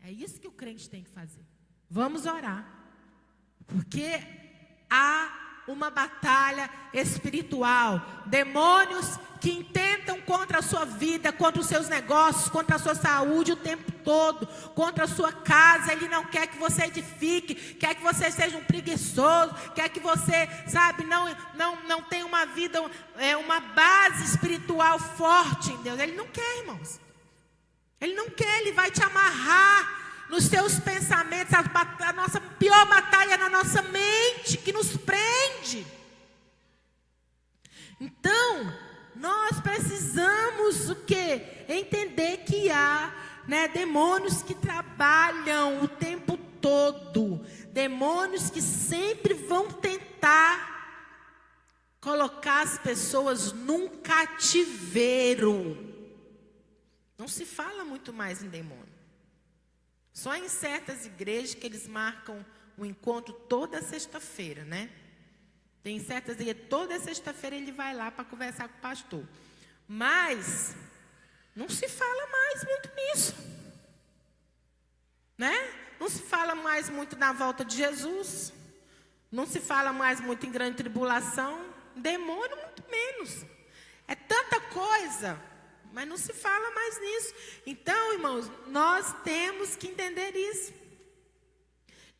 É isso que o crente tem que fazer. Vamos orar. Porque há uma batalha espiritual. Demônios que intentam contra a sua vida, contra os seus negócios, contra a sua saúde o tempo todo, contra a sua casa. Ele não quer que você edifique, quer que você seja um preguiçoso, quer que você, sabe, não tenha uma vida, uma base espiritual forte em Deus. Ele não quer, irmãos. Ele não quer, ele vai te amarrar nos seus pensamentos. A nossa pior batalha é na nossa mente, que nos prende. Então, nós precisamos o quê? Entender que há, demônios que trabalham o tempo todo. Demônios que sempre vão tentar colocar as pessoas num cativeiro. Não se fala muito mais em demônio. Só em certas igrejas que eles marcam um encontro toda sexta-feira, né? Tem certas igrejas, toda sexta-feira ele vai lá para conversar com o pastor. Mas não se fala mais muito nisso, né? Não se fala mais muito na volta de Jesus. Não se fala mais muito em grande tribulação. Demônio, muito menos. É tanta coisa, mas não se fala mais nisso. Então, irmãos, nós temos que entender isso.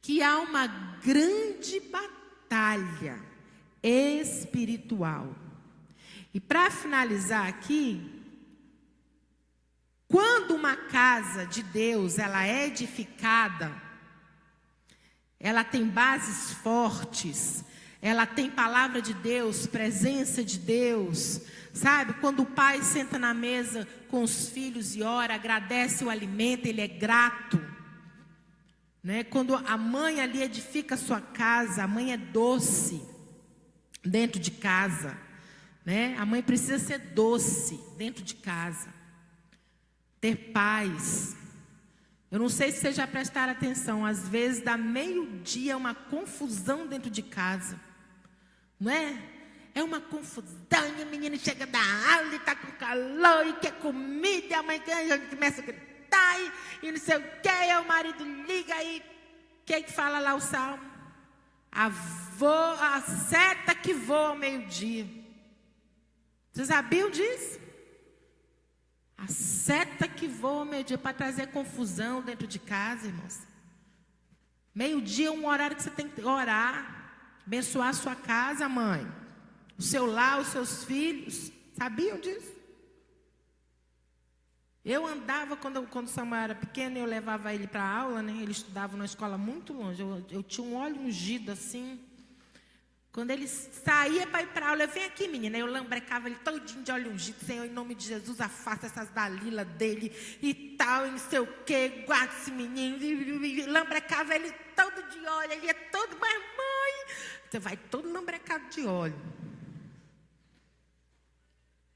Que há uma grande batalha espiritual. E para finalizar aqui, quando uma casa de Deus ela é edificada, ela tem bases fortes, ela tem palavra de Deus, presença de Deus, sabe? Quando o pai senta na mesa com os filhos e ora, agradece o alimento, ele é grato, né? Quando a mãe ali edifica a sua casa, a mãe é doce dentro de casa, né? A mãe precisa ser doce dentro de casa, ter paz. Eu não sei se vocês já prestaram atenção, às vezes dá meio-dia uma confusão dentro de casa, não é? É uma confusão, e a menina chega da aula e está com calor, e quer comida, e a mãe começa a gritar, e não sei o que, e o marido liga, e quem que fala lá o salmo? A seta que voa ao meio-dia. Vocês sabiam disso? A seta que voa ao meio-dia para trazer confusão dentro de casa, irmãos. Meio-dia é um horário que você tem que orar, abençoar a sua casa, mãe, o seu lar, os seus filhos. Sabiam disso? Eu andava, quando o Samuel era pequeno, eu levava ele para a aula, né? Ele estudava numa escola muito longe. Eu tinha um óleo ungido assim. Quando ele saía para ir para a aula, eu venho aqui, menina. Eu lambrecava ele todinho de óleo ungido. Senhor, em nome de Jesus, afasta essas Dalilas dele e tal, e não sei o quê. Guarda esse menino. E lambrecava ele todo de óleo. Ele ia todo, mas mãe, você vai todo lambrecado de óleo.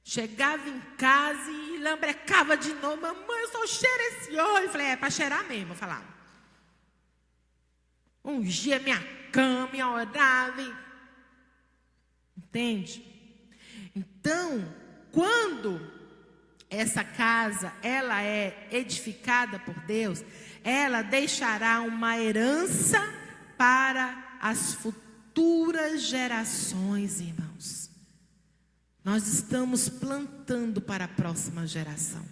Chegava em casa e lambrecava de novo. Mamãe, eu só cheiro esse óleo. Eu falei, é para cheirar mesmo. Eu falava. Ungia minha cama, e orava. Entende? Então, quando essa casa ela é edificada por Deus, ela deixará uma herança para as futuras gerações, irmãos. Nós estamos plantando para a próxima geração.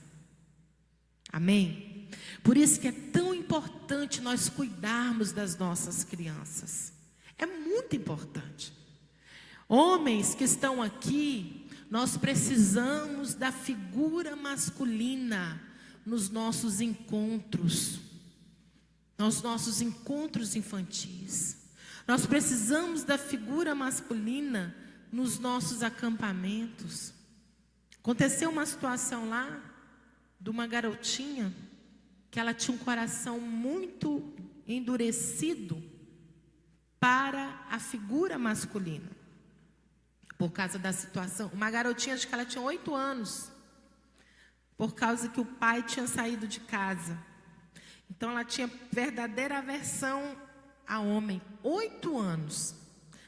Amém? Por isso que é tão importante nós cuidarmos das nossas crianças. É muito importante. Homens que estão aqui, nós precisamos da figura masculina nos nossos encontros, nos nossos encontros infantis. Nós precisamos da figura masculina nos nossos acampamentos. Aconteceu uma situação lá de uma garotinha que ela tinha um coração muito endurecido para a figura masculina. Por causa da situação, uma garotinha, acho que ela tinha 8 anos, por causa que o pai tinha saído de casa. Então ela tinha verdadeira aversão a homem, 8 anos.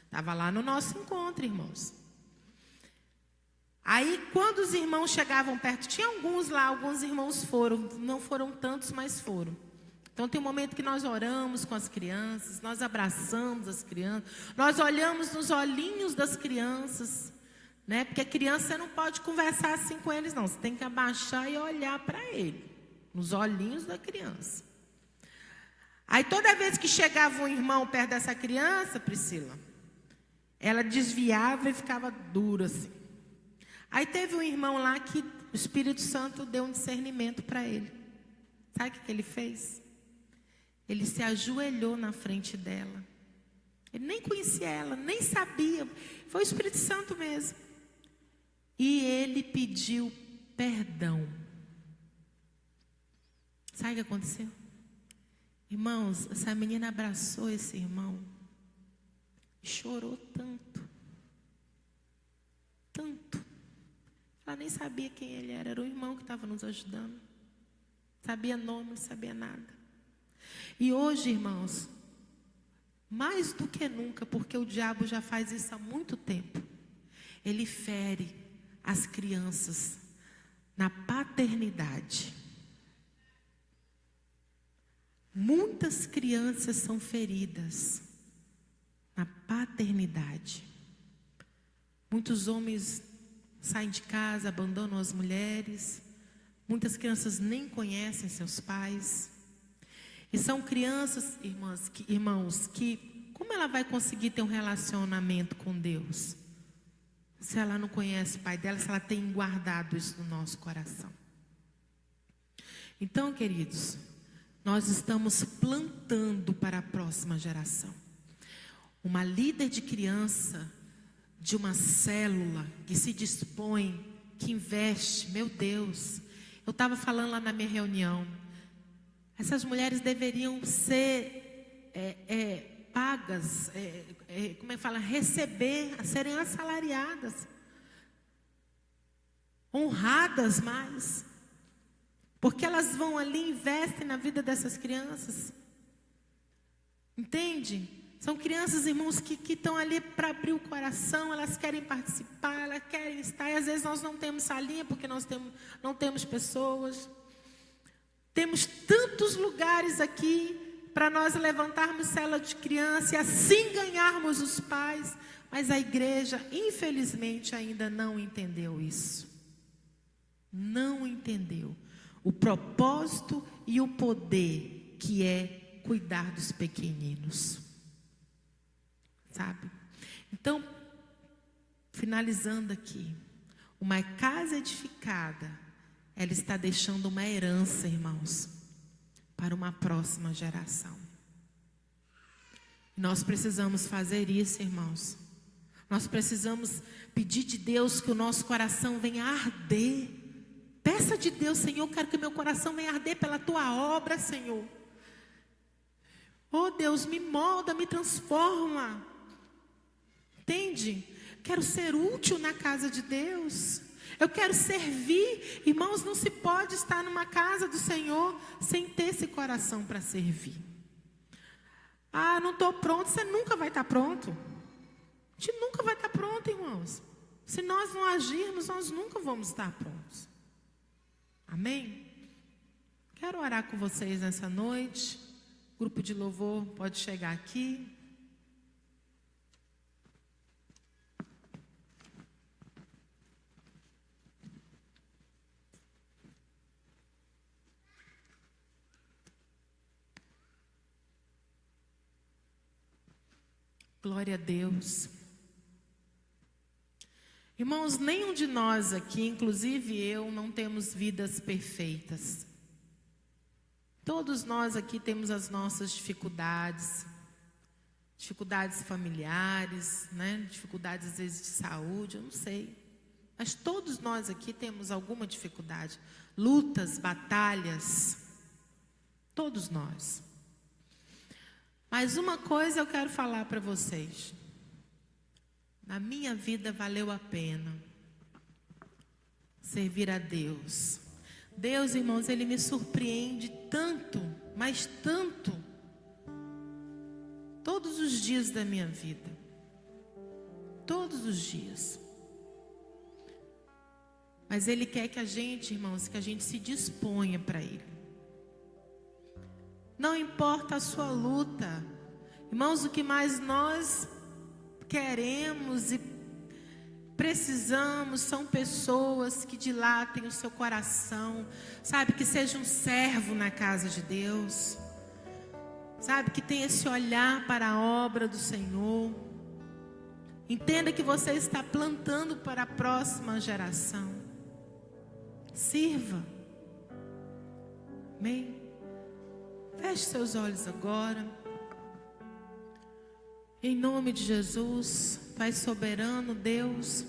Estava lá no nosso encontro, irmãos. Aí quando os irmãos chegavam perto, tinha alguns lá, alguns irmãos foram, não foram tantos, mas foram. Então tem um momento que nós oramos com as crianças, nós abraçamos as crianças, nós olhamos nos olhinhos das crianças, né? Porque a criança você não pode conversar assim com eles, não. Você tem que abaixar e olhar para ele, nos olhinhos da criança. Aí toda vez que chegava um irmão perto dessa criança, Priscila, ela desviava e ficava dura assim. Aí teve um irmão lá que o Espírito Santo deu um discernimento para ele. Sabe o que ele fez? Ele se ajoelhou na frente dela. Ele nem conhecia ela, nem sabia. Foi o Espírito Santo mesmo. E ele pediu perdão. Sabe o que aconteceu? Irmãos, essa menina abraçou esse irmão e chorou tanto. Tanto. Ela nem sabia quem ele era. Era o irmão que estava nos ajudando. Sabia nome, não sabia nada. E hoje, irmãos, mais do que nunca, porque o diabo já faz isso há muito tempo, ele fere as crianças na paternidade. Muitas crianças são feridas na paternidade. Muitos homens saem de casa, abandonam as mulheres. Muitas crianças nem conhecem seus pais. E são crianças, irmãos, que como ela vai conseguir ter um relacionamento com Deus? Se ela não conhece o pai dela, se ela tem guardado isso no nosso coração. Então, queridos, nós estamos plantando para a próxima geração. Uma líder de criança, de uma célula, que se dispõe, que investe, meu Deus. Eu estava falando lá na minha reunião, essas mulheres deveriam ser pagas, como é que fala? Receber, serem assalariadas, honradas mais, porque elas vão ali e investem na vida dessas crianças, entende? São crianças, irmãos, que estão ali para abrir o coração, elas querem participar, elas querem estar, e às vezes nós não temos salinha, porque nós não temos pessoas. Temos tantos lugares aqui para nós levantarmos célula de criança e assim ganharmos os pais, mas a igreja, infelizmente, ainda não entendeu isso. Não entendeu o propósito e o poder que é cuidar dos pequeninos. Sabe? Então, finalizando aqui, uma casa edificada, ela está deixando uma herança, irmãos, para uma próxima geração. Nós precisamos fazer isso, irmãos. Nós precisamos pedir de Deus que o nosso coração venha arder. Peça de Deus, Senhor, eu quero que meu coração venha arder pela tua obra, Senhor. Oh Deus, me molda, me transforma. Entende? Quero ser útil na casa de Deus. Eu quero servir. Irmãos, não se pode estar numa casa do Senhor sem ter esse coração para servir. Ah, não estou pronto. Você nunca vai estar pronto. A gente nunca vai estar pronto, irmãos. Se nós não agirmos, nós nunca vamos estar prontos. Amém? Quero orar com vocês nessa noite. O grupo de louvor pode chegar aqui. Glória a Deus. Irmãos, nenhum de nós aqui, inclusive eu, não temos vidas perfeitas. Todos nós aqui temos as nossas dificuldades. Dificuldades familiares, né? Dificuldades às vezes de saúde, eu não sei. Mas todos nós aqui temos alguma dificuldade. Lutas, batalhas. Todos nós. Mas uma coisa eu quero falar para vocês. Na minha vida valeu a pena servir a Deus. Deus, irmãos, Ele me surpreende tanto, mas tanto, todos os dias da minha vida. Todos os dias. Mas Ele quer que a gente, irmãos, que a gente se disponha para Ele. Não importa a sua luta. Irmãos, o que mais nós queremos e precisamos são pessoas que dilatem o seu coração, sabe, que seja um servo na casa de Deus, sabe, que tenha esse olhar para a obra do Senhor. Entenda que você está plantando para a próxima geração. Sirva. Amém? Feche seus olhos agora. Em nome de Jesus, Pai soberano, Deus.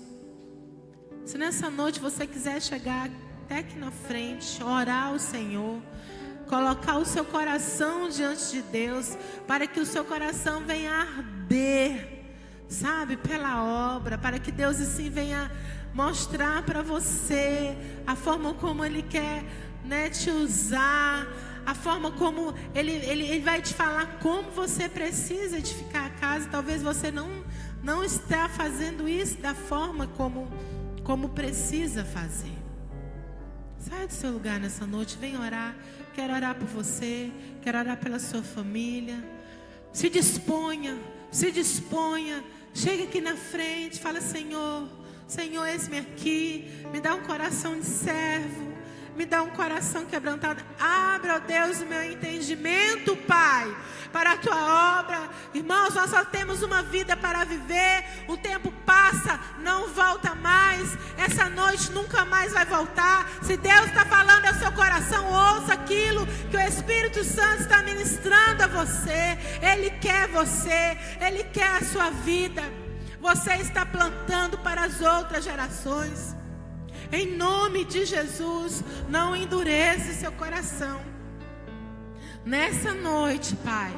Se nessa noite você quiser chegar até aqui na frente, orar ao Senhor, colocar o seu coração diante de Deus, para que o seu coração venha arder, sabe, pela obra, para que Deus assim venha mostrar para você a forma como Ele quer, né, te usar, a forma como Ele vai te falar como você precisa edificar a casa. Talvez você não está fazendo isso da forma como precisa fazer. Saia do seu lugar nessa noite, vem orar. Quero orar por você, quero orar pela sua família. Se disponha. Chega aqui na frente, fala: Senhor, eis-me aqui. Me dá um coração de servo. Me dá um coração quebrantado. Abra, ó Deus, o meu entendimento, Pai, para a tua obra. Irmãos, nós só temos uma vida para viver. O tempo passa, não volta mais. Essa noite nunca mais vai voltar. Se Deus está falando ao seu coração, ouça aquilo que o Espírito Santo está ministrando a você. Ele quer você, Ele quer a sua vida. Você está plantando para as outras gerações. Em nome de Jesus, não endureça seu coração. Nessa noite, Pai,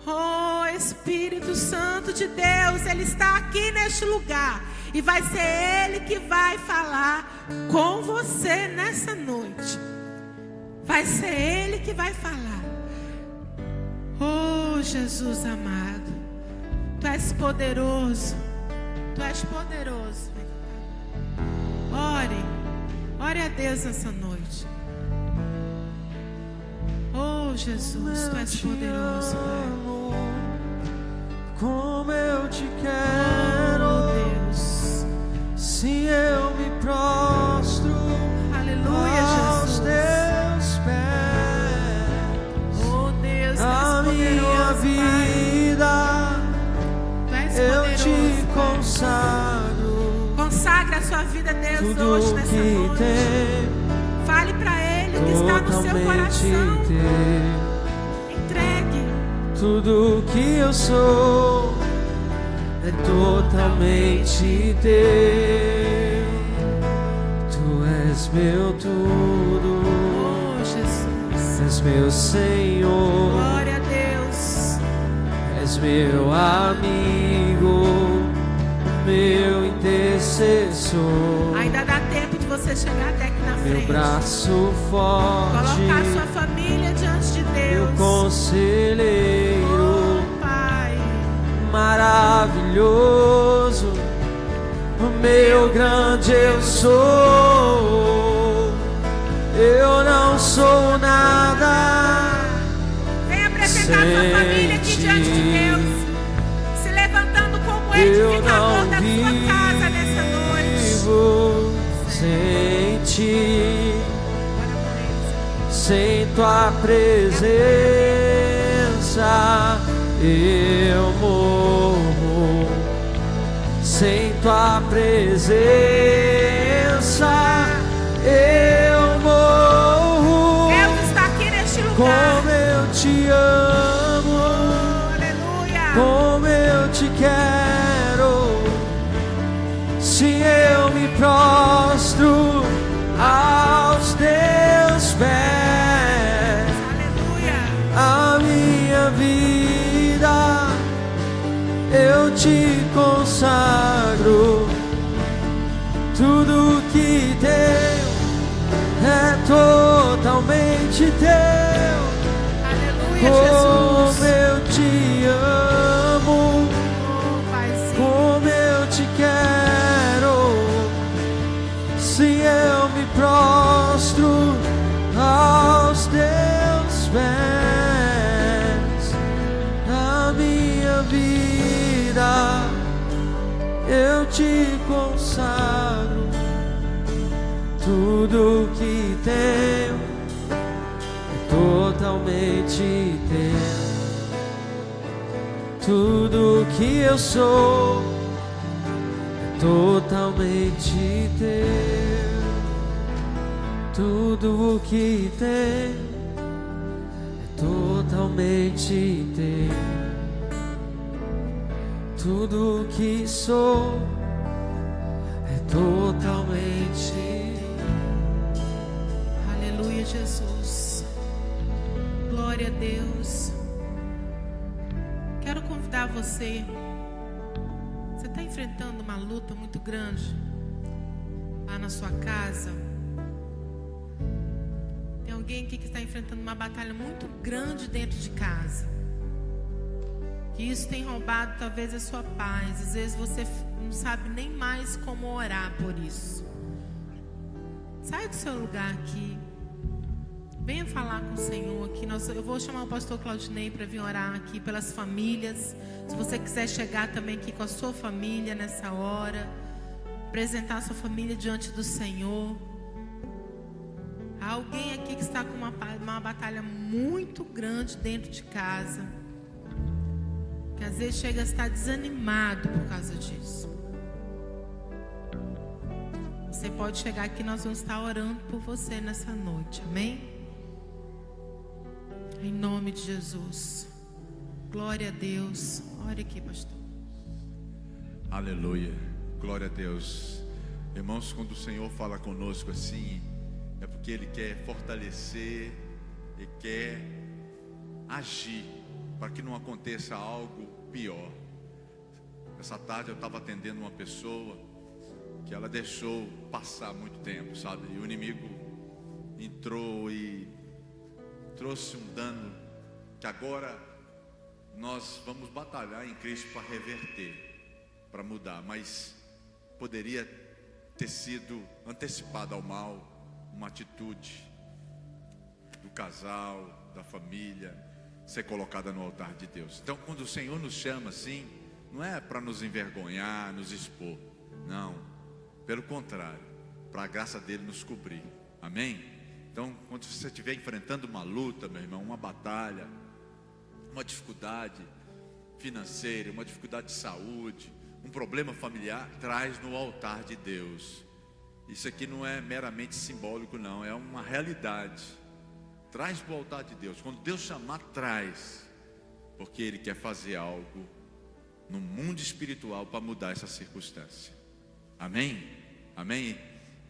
oh Espírito Santo de Deus, Ele está aqui neste lugar. E vai ser Ele que vai falar com você nessa noite. Vai ser Ele que vai falar. Oh Jesus amado, Tu és poderoso. Tu és poderoso. Ore a Deus nessa noite. Oh Jesus, Tu és poderoso, Pai. Como eu te quero, oh Deus. Se eu me prostro, aleluia, aos Jesus. Teus pés, Oh Deus, Tu a és minha poderoso, vida, Pai. Tu és eu poderoso, te Pai. consagro. Consagra a sua vida a Deus Tudo hoje, nessa que noite. tem, Fale para Ele o que está no seu coração. teu. Entregue. Tudo que eu sou é totalmente teu. Tu és meu tudo, Oh Jesus. és meu Senhor, Glória a Deus. és meu amigo, meu intercessor, Ainda dá tempo de você chegar até aqui na meu frente. braço forte, Colocar a sua família diante de meu Deus. conselheiro, Oh Pai. maravilhoso, o meu grande eu sou. Eu não sou nada. Venha apresentar a sua família aqui diante de Deus. Se levantando como edificador da sua casa nessa noite. Vivo sem ti, sem tua presença eu morro. Sem tua presença eu morro. Deus está aqui neste lugar. Como eu te amo, Oh, aleluia. como eu te quero. Se eu me prostro aos teus pés, Aleluia. a minha vida eu te consagro. Tudo que teu é totalmente teu. Aleluia, Como Jesus. eu te amo, Oh, Paizinho. como eu te quero. Se eu me prostro aos teus pés, te consagro. Tudo que tenho é totalmente teu. Tudo que eu sou é totalmente teu. Tudo que tenho é totalmente teu. Tudo que sou é totalmente teu. Aleluia, Jesus. Glória a Deus. Quero convidar você. Você está enfrentando uma luta muito grande lá na sua casa. Tem alguém aqui que está enfrentando uma batalha muito grande dentro de casa. Que isso tem roubado talvez a sua paz. Às vezes você não sabe nem mais como orar por isso. Saia do seu lugar aqui. Venha falar com o Senhor aqui. Eu vou chamar o pastor Claudinei para vir orar aqui pelas famílias. Se você quiser chegar também aqui com a sua família nessa hora, apresentar a sua família diante do Senhor. Há alguém aqui que está com uma batalha muito grande dentro de casa, que às vezes chega a estar desanimado por causa disso. Você pode chegar aqui, nós vamos estar orando por você nessa noite, amém? Em nome de Jesus. Glória a Deus. Ore aqui, pastor. Aleluia, glória a Deus. Irmãos, quando o Senhor fala conosco assim, é porque Ele quer fortalecer, Ele quer agir para que não aconteça algo pior. Essa tarde eu estava atendendo uma pessoa que ela deixou passar muito tempo, sabe? E o inimigo entrou e trouxe um dano que agora nós vamos batalhar em Cristo para reverter, para mudar, mas poderia ter sido antecipada ao mal uma atitude do casal, da família, ser colocada no altar de Deus. Então, quando o Senhor nos chama assim, não é para nos envergonhar, nos expor, não, pelo contrário, para a graça dele nos cobrir, amém? Então, quando você estiver enfrentando uma luta, meu irmão, uma batalha, uma dificuldade financeira, uma dificuldade de saúde, um problema familiar, traz no altar de Deus. Isso aqui não é meramente simbólico, não, é uma realidade. Traz para o altar de Deus. Quando Deus chamar, traz, porque Ele quer fazer algo no mundo espiritual para mudar essa circunstância. Amém? Amém?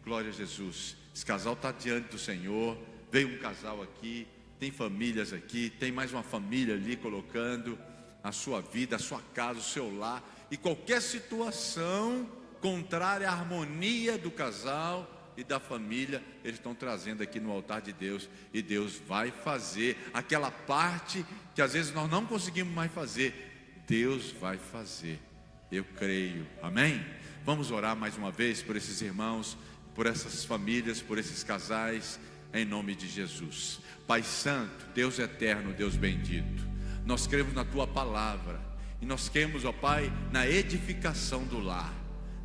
Glória a Jesus. Esse casal está diante do Senhor. Veio um casal aqui, tem famílias aqui, tem mais uma família ali colocando a sua vida, a sua casa, o seu lar. E qualquer situação contrária à harmonia do casal e da família, eles estão trazendo aqui no altar de Deus. E Deus vai fazer aquela parte que às vezes nós não conseguimos mais fazer. Deus vai fazer, eu creio, amém? Vamos orar mais uma vez por esses irmãos, por essas famílias, por esses casais, em nome de Jesus. Pai Santo, Deus eterno, Deus bendito, nós cremos na Tua palavra, e nós cremos, ó Pai, na edificação do lar,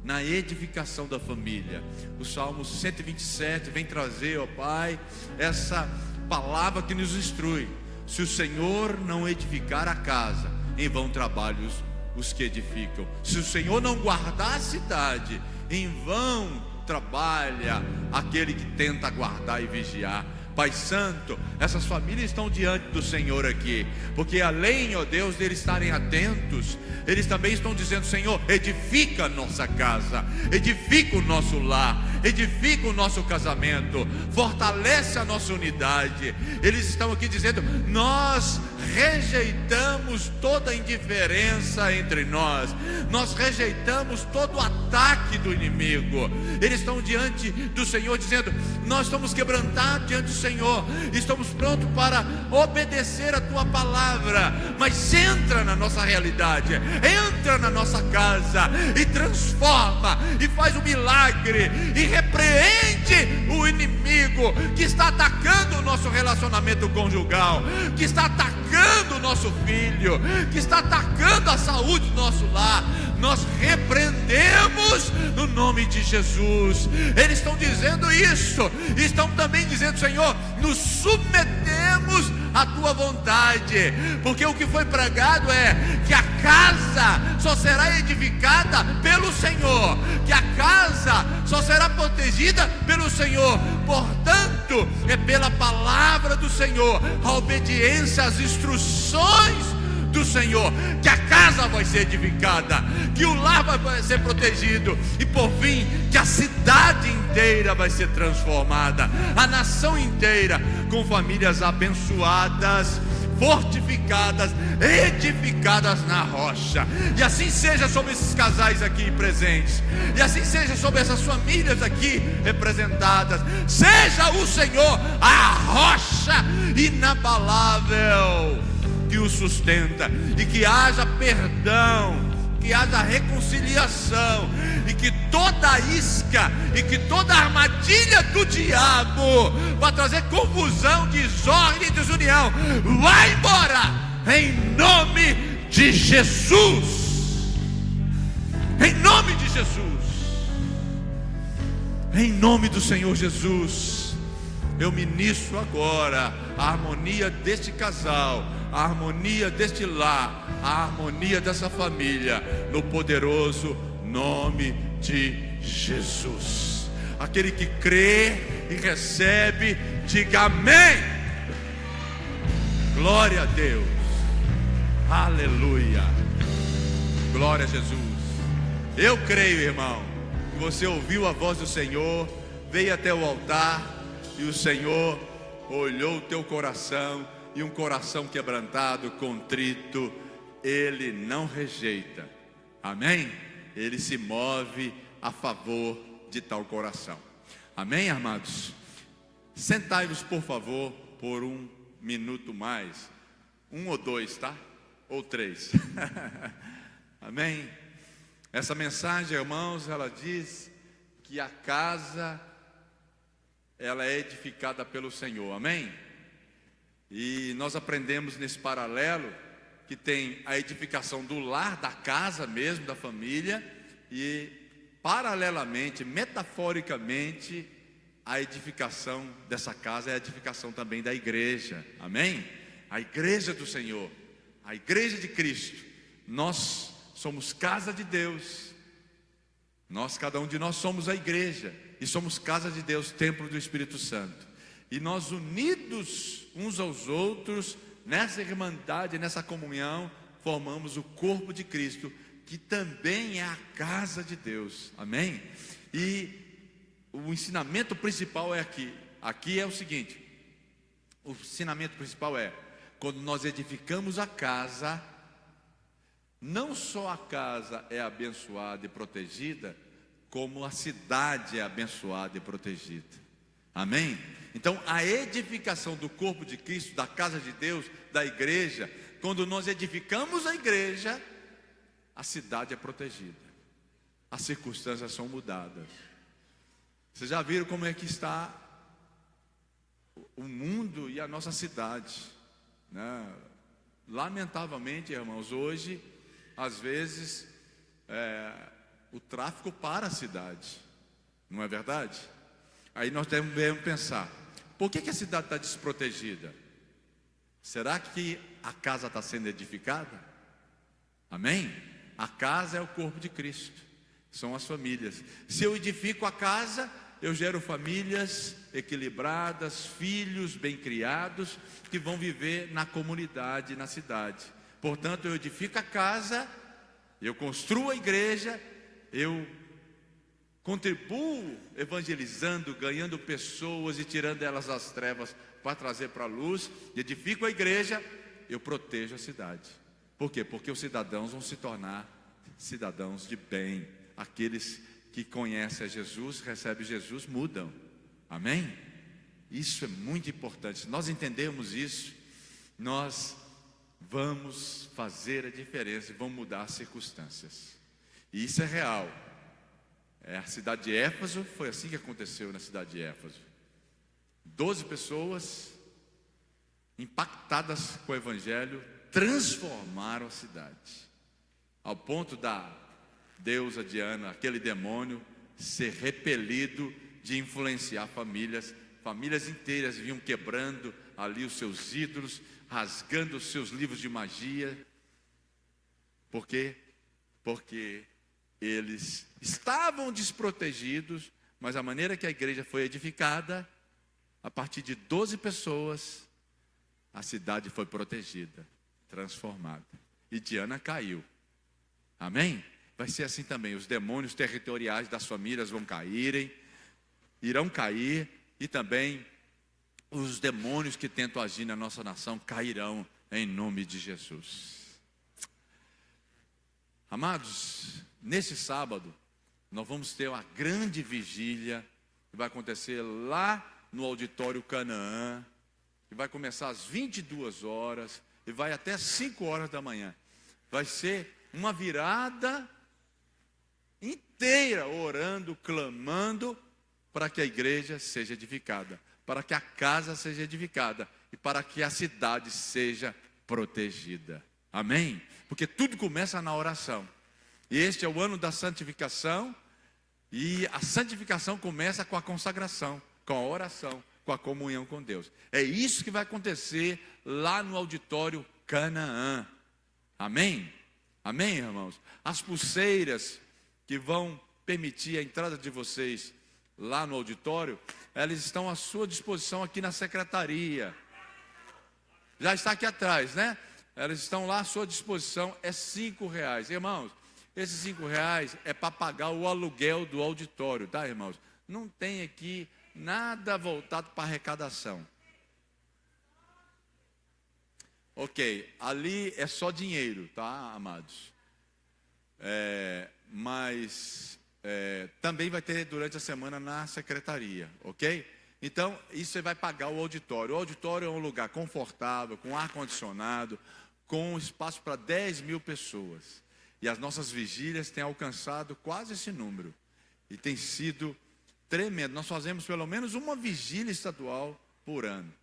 na edificação da família. O Salmo 127 vem trazer, ó Pai, essa palavra que nos instrui: se o Senhor não edificar a casa, em vão trabalhos os que edificam. Se o Senhor não guardar a cidade, em vão trabalha aquele que tenta guardar e vigiar. Pai Santo, essas famílias estão diante do Senhor aqui, porque além, ó Deus, de eles estarem atentos, eles também estão dizendo: Senhor, edifica a nossa casa, edifica o nosso lar, edifica o nosso casamento, fortalece a nossa unidade. Eles estão aqui dizendo: nós rejeitamos toda indiferença entre nós, nós rejeitamos todo ataque do inimigo. Eles estão diante do Senhor dizendo: nós estamos quebrantados diante do Senhor, estamos prontos para obedecer a Tua palavra. Mas entra na nossa realidade, entra na nossa casa e transforma, e faz um milagre, e repreende o inimigo que está atacando o nosso relacionamento conjugal, que está atacando o nosso filho, que está atacando a saúde do nosso lar. nós repreendemos no nome de Jesus. Eles estão dizendo isso, estão também dizendo: Senhor, nos submetemos à tua vontade, porque o que foi pregado é que a casa só será edificada pelo Senhor, que a casa só será protegida pelo Senhor. Portanto, é pela palavra do Senhor, a obediência às instruções do Senhor, que a casa vai ser edificada, que o lar vai ser protegido, e por fim, que a cidade inteira vai ser transformada, a nação inteira, com famílias abençoadas, fortificadas, edificadas na rocha. E assim seja sobre esses casais aqui presentes, e assim seja sobre essas famílias aqui representadas. Seja o Senhor a rocha inabalável que o sustenta, e que haja perdão, que haja reconciliação, e que toda isca e que toda armadilha do diabo para trazer confusão, desordem e desunião, vai embora em nome de Jesus. Em nome de Jesus, em nome do Senhor Jesus, eu ministro agora a harmonia deste casal, a harmonia deste lar, a harmonia dessa família, no poderoso nome de Jesus. Aquele que crê e recebe, diga amém. Glória a Deus, aleluia, glória a Jesus. Eu creio, irmão, que você ouviu a voz do Senhor, veio até o altar, e o Senhor olhou o teu coração, e um coração quebrantado, contrito, Ele não rejeita, amém? Ele se move a favor de tal coração, amém, amados? Sentai-vos, por favor, por um minuto mais, 1 ou 2, tá? Ou 3, amém? Essa mensagem, irmãos, ela diz que a casa, ela é edificada pelo Senhor, amém? E nós aprendemos nesse paralelo que tem a edificação do lar, da casa mesmo, da família, e paralelamente, metaforicamente, a edificação dessa casa é a edificação também da igreja, amém? A igreja do Senhor, a igreja de Cristo. Nós somos casa de Deus, cada um de nós somos a igreja, e somos casa de Deus, templo do Espírito Santo. E nós, unidos uns aos outros, nessa irmandade, nessa comunhão, formamos o corpo de Cristo, que também é a casa de Deus, amém? E o ensinamento principal é aqui. Aqui é o seguinte: o ensinamento principal é, quando nós edificamos a casa, não só a casa é abençoada e protegida, como a cidade é abençoada e protegida, amém? Então, a edificação do corpo de Cristo, da casa de Deus, da igreja, quando nós edificamos a igreja, a cidade é protegida, as circunstâncias são mudadas. Vocês já viram como é que está o mundo e a nossa cidade, né? Lamentavelmente, irmãos, hoje, às vezes, o tráfico para a cidade, não é verdade? Aí nós devemos pensar: por que a cidade está desprotegida? Será que a casa está sendo edificada? Amém? A casa é o corpo de Cristo, são as famílias. Se eu edifico a casa, eu gero famílias equilibradas, filhos bem criados, que vão viver na comunidade, na cidade. Portanto, eu edifico a casa, eu construo a igreja, eu contribuo evangelizando, ganhando pessoas e tirando elas das trevas para trazer para a luz, edifico a igreja, eu protejo a cidade. Por quê? Porque os cidadãos vão se tornar cidadãos de bem. Aqueles que conhecem a Jesus, recebem Jesus, mudam, amém? Isso é muito importante. Se nós entendermos isso, nós vamos fazer a diferença e vamos mudar as circunstâncias. E isso é real. A cidade de Éfeso, foi assim que aconteceu na cidade de Éfeso. 12 pessoas impactadas com o evangelho transformaram a cidade, ao ponto da deusa Diana, aquele demônio, ser repelido de influenciar famílias. Famílias inteiras vinham quebrando ali os seus ídolos, rasgando os seus livros de magia. Por quê? Porque eles estavam desprotegidos, mas a maneira que a igreja foi edificada, a partir de 12 pessoas, a cidade foi protegida, transformada. E Diana caiu. Amém? Vai ser assim também. Os demônios territoriais das famílias irão cair, e também os demônios que tentam agir na nossa nação cairão em nome de Jesus. Amados, nesse sábado, nós vamos ter uma grande vigília, que vai acontecer lá no Auditório Canaã, que vai começar às 22 horas, e vai até 5 horas da manhã. Vai ser uma virada inteira, orando, clamando, para que a igreja seja edificada, para que a casa seja edificada, e para que a cidade seja protegida. Amém? Porque tudo começa na oração. E este é o ano da santificação. E a santificação começa com a consagração, com a oração, com a comunhão com Deus. É isso que vai acontecer lá no Auditório Canaã. Amém? Amém, irmãos? As pulseiras que vão permitir a entrada de vocês lá no auditório, elas estão à sua disposição aqui na secretaria. Já está aqui atrás, né? Elas estão lá à sua disposição, é R$5. Irmãos, esses R$5 é para pagar o aluguel do auditório, tá, irmãos? Não tem aqui nada voltado para arrecadação. Ok, ali é só dinheiro, tá, amados? Mas também vai ter durante a semana na secretaria, ok? Então, isso você vai pagar o auditório. O auditório é um lugar confortável, com ar-condicionado, com espaço para 10.000 pessoas. E as nossas vigílias têm alcançado quase esse número. E tem sido tremendo. Nós fazemos pelo menos uma vigília estadual por ano.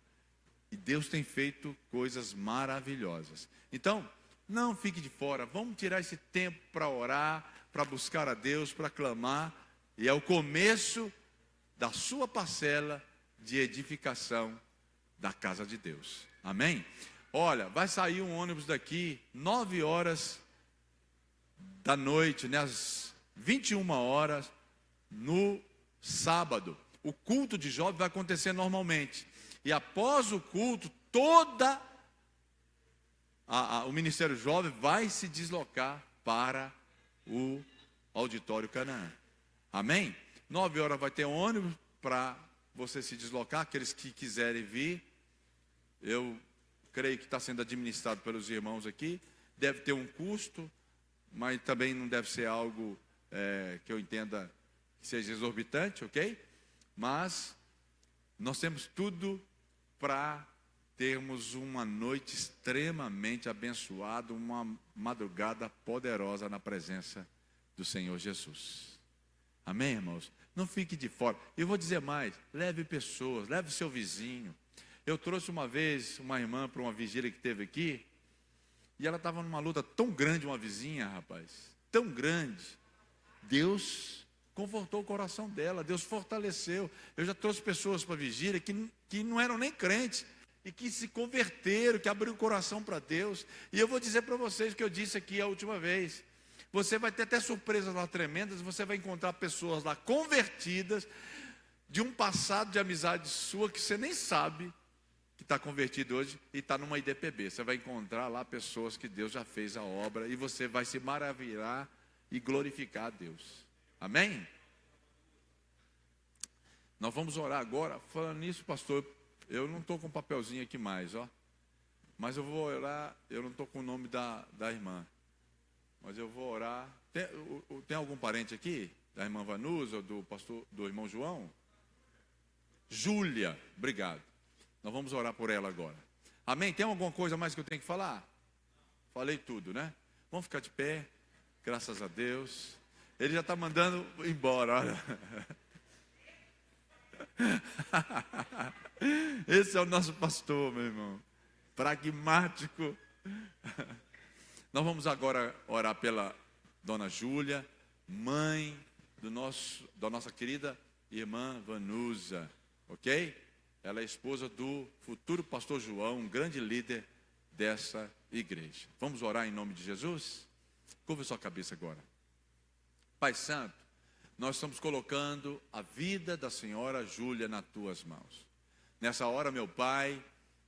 E Deus tem feito coisas maravilhosas. Então, não fique de fora. Vamos tirar esse tempo para orar, para buscar a Deus, para clamar. E é o começo da sua parcela de edificação da casa de Deus. Amém? Olha, vai sair um ônibus daqui 9 horas da noite, né, às 21 horas, no sábado. O culto de jovens vai acontecer normalmente. E após o culto, o Ministério Jovem vai se deslocar para o Auditório Canaã. Amém? 9 horas vai ter ônibus para você se deslocar, aqueles que quiserem vir. Eu creio que está sendo administrado pelos irmãos aqui. Deve ter um custo, mas também não deve ser algo que eu entenda que seja exorbitante, ok? Mas nós temos tudo para termos uma noite extremamente abençoada, uma madrugada poderosa na presença do Senhor Jesus. Amém, irmãos? Não fique de fora. Eu vou dizer mais, leve pessoas, leve seu vizinho. Eu trouxe uma vez uma irmã para uma vigília que teve aqui, e ela estava numa luta tão grande, uma vizinha, rapaz, tão grande. Deus confortou o coração dela, Deus fortaleceu. Eu já trouxe pessoas para a vigília que não eram nem crentes, e que se converteram, que abriram o coração para Deus. E eu vou dizer para vocês o que eu disse aqui a última vez. Você vai ter até surpresas lá tremendas, você vai encontrar pessoas lá convertidas, de um passado de amizade sua, que você nem sabe que está convertido hoje, e está numa IDPB. Você vai encontrar lá pessoas que Deus já fez a obra, e você vai se maravilhar e glorificar a Deus. Amém? Nós vamos orar agora. Falando nisso, pastor, eu não estou com um papelzinho aqui mais, ó. Mas eu vou orar, eu não estou com o nome da irmã. Mas eu vou orar. Tem algum parente aqui? Da irmã Vanusa, ou do irmão João? Júlia, obrigado. Nós vamos orar por ela agora. Amém? Tem alguma coisa mais que eu tenho que falar? Falei tudo, né? Vamos ficar de pé. Graças a Deus. Ele já está mandando embora, olha. Esse é o nosso pastor, meu irmão. Pragmático. Nós vamos agora orar pela dona Júlia, mãe da nossa querida irmã Vanusa, ok? Ela é esposa do futuro pastor João, um grande líder dessa igreja. Vamos orar em nome de Jesus? Curva sua cabeça agora. Pai Santo, nós estamos colocando a vida da senhora Júlia nas tuas mãos. Nessa hora, meu Pai,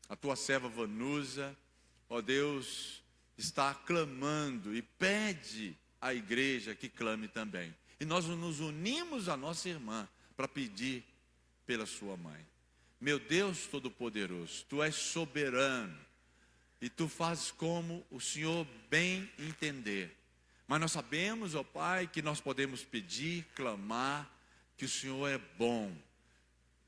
a tua serva Vanusa, ó Deus, está clamando e pede à igreja que clame também. E nós nos unimos à nossa irmã para pedir pela sua mãe. Meu Deus Todo-Poderoso, Tu és soberano e Tu fazes como o Senhor bem entender. Mas nós sabemos, ó Pai, que nós podemos pedir, clamar, que o Senhor é bom.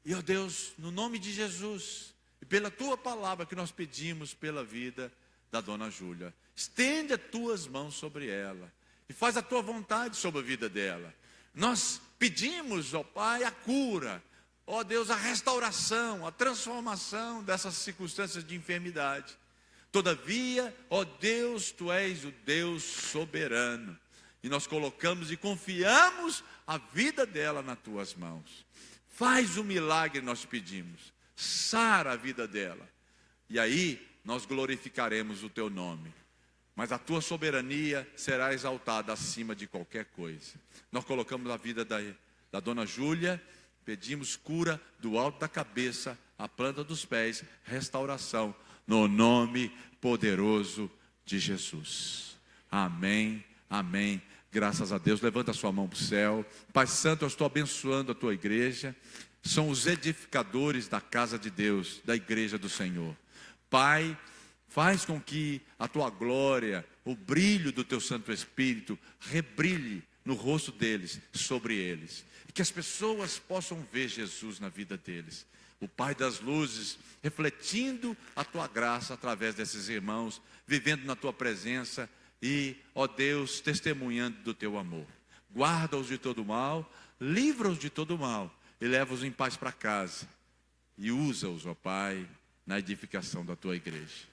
E, ó Deus, no nome de Jesus, e pela Tua palavra que nós pedimos pela vida da dona Júlia, estende as Tuas mãos sobre ela e faz a Tua vontade sobre a vida dela. Nós pedimos, ó Pai, a cura, ó Deus, a restauração, a transformação dessas circunstâncias de enfermidade. Todavia, ó Deus, Tu és o Deus soberano. E nós colocamos e confiamos a vida dela nas Tuas mãos. Faz um milagre, nós pedimos. Sara a vida dela. E aí, nós glorificaremos o Teu nome. Mas a Tua soberania será exaltada acima de qualquer coisa. Nós colocamos a vida da dona Júlia. Pedimos cura do alto da cabeça, à planta dos pés, restauração. No nome poderoso de Jesus. Amém, amém. Graças a Deus. Levanta a sua mão para o céu. Pai Santo, eu estou abençoando a Tua igreja. São os edificadores da casa de Deus, da igreja do Senhor. Pai, faz com que a Tua glória, o brilho do Teu Santo Espírito, rebrilhe no rosto deles, sobre eles. E que as pessoas possam ver Jesus na vida deles. O Pai das luzes, refletindo a Tua graça através desses irmãos, vivendo na Tua presença e, ó Deus, testemunhando do Teu amor. Guarda-os de todo mal, livra-os de todo mal e leva-os em paz para casa. E usa-os, ó Pai, na edificação da Tua igreja.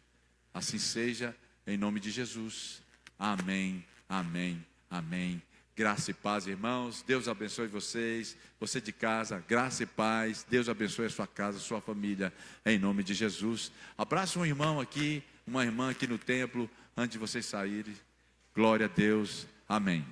Assim seja, em nome de Jesus. Amém, amém, amém. Graça e paz, irmãos. Deus abençoe vocês. Você de casa, graça e paz. Deus abençoe a sua casa, a sua família, em nome de Jesus. Abraça um irmão aqui, uma irmã aqui no templo, antes de vocês saírem. Glória a Deus. Amém.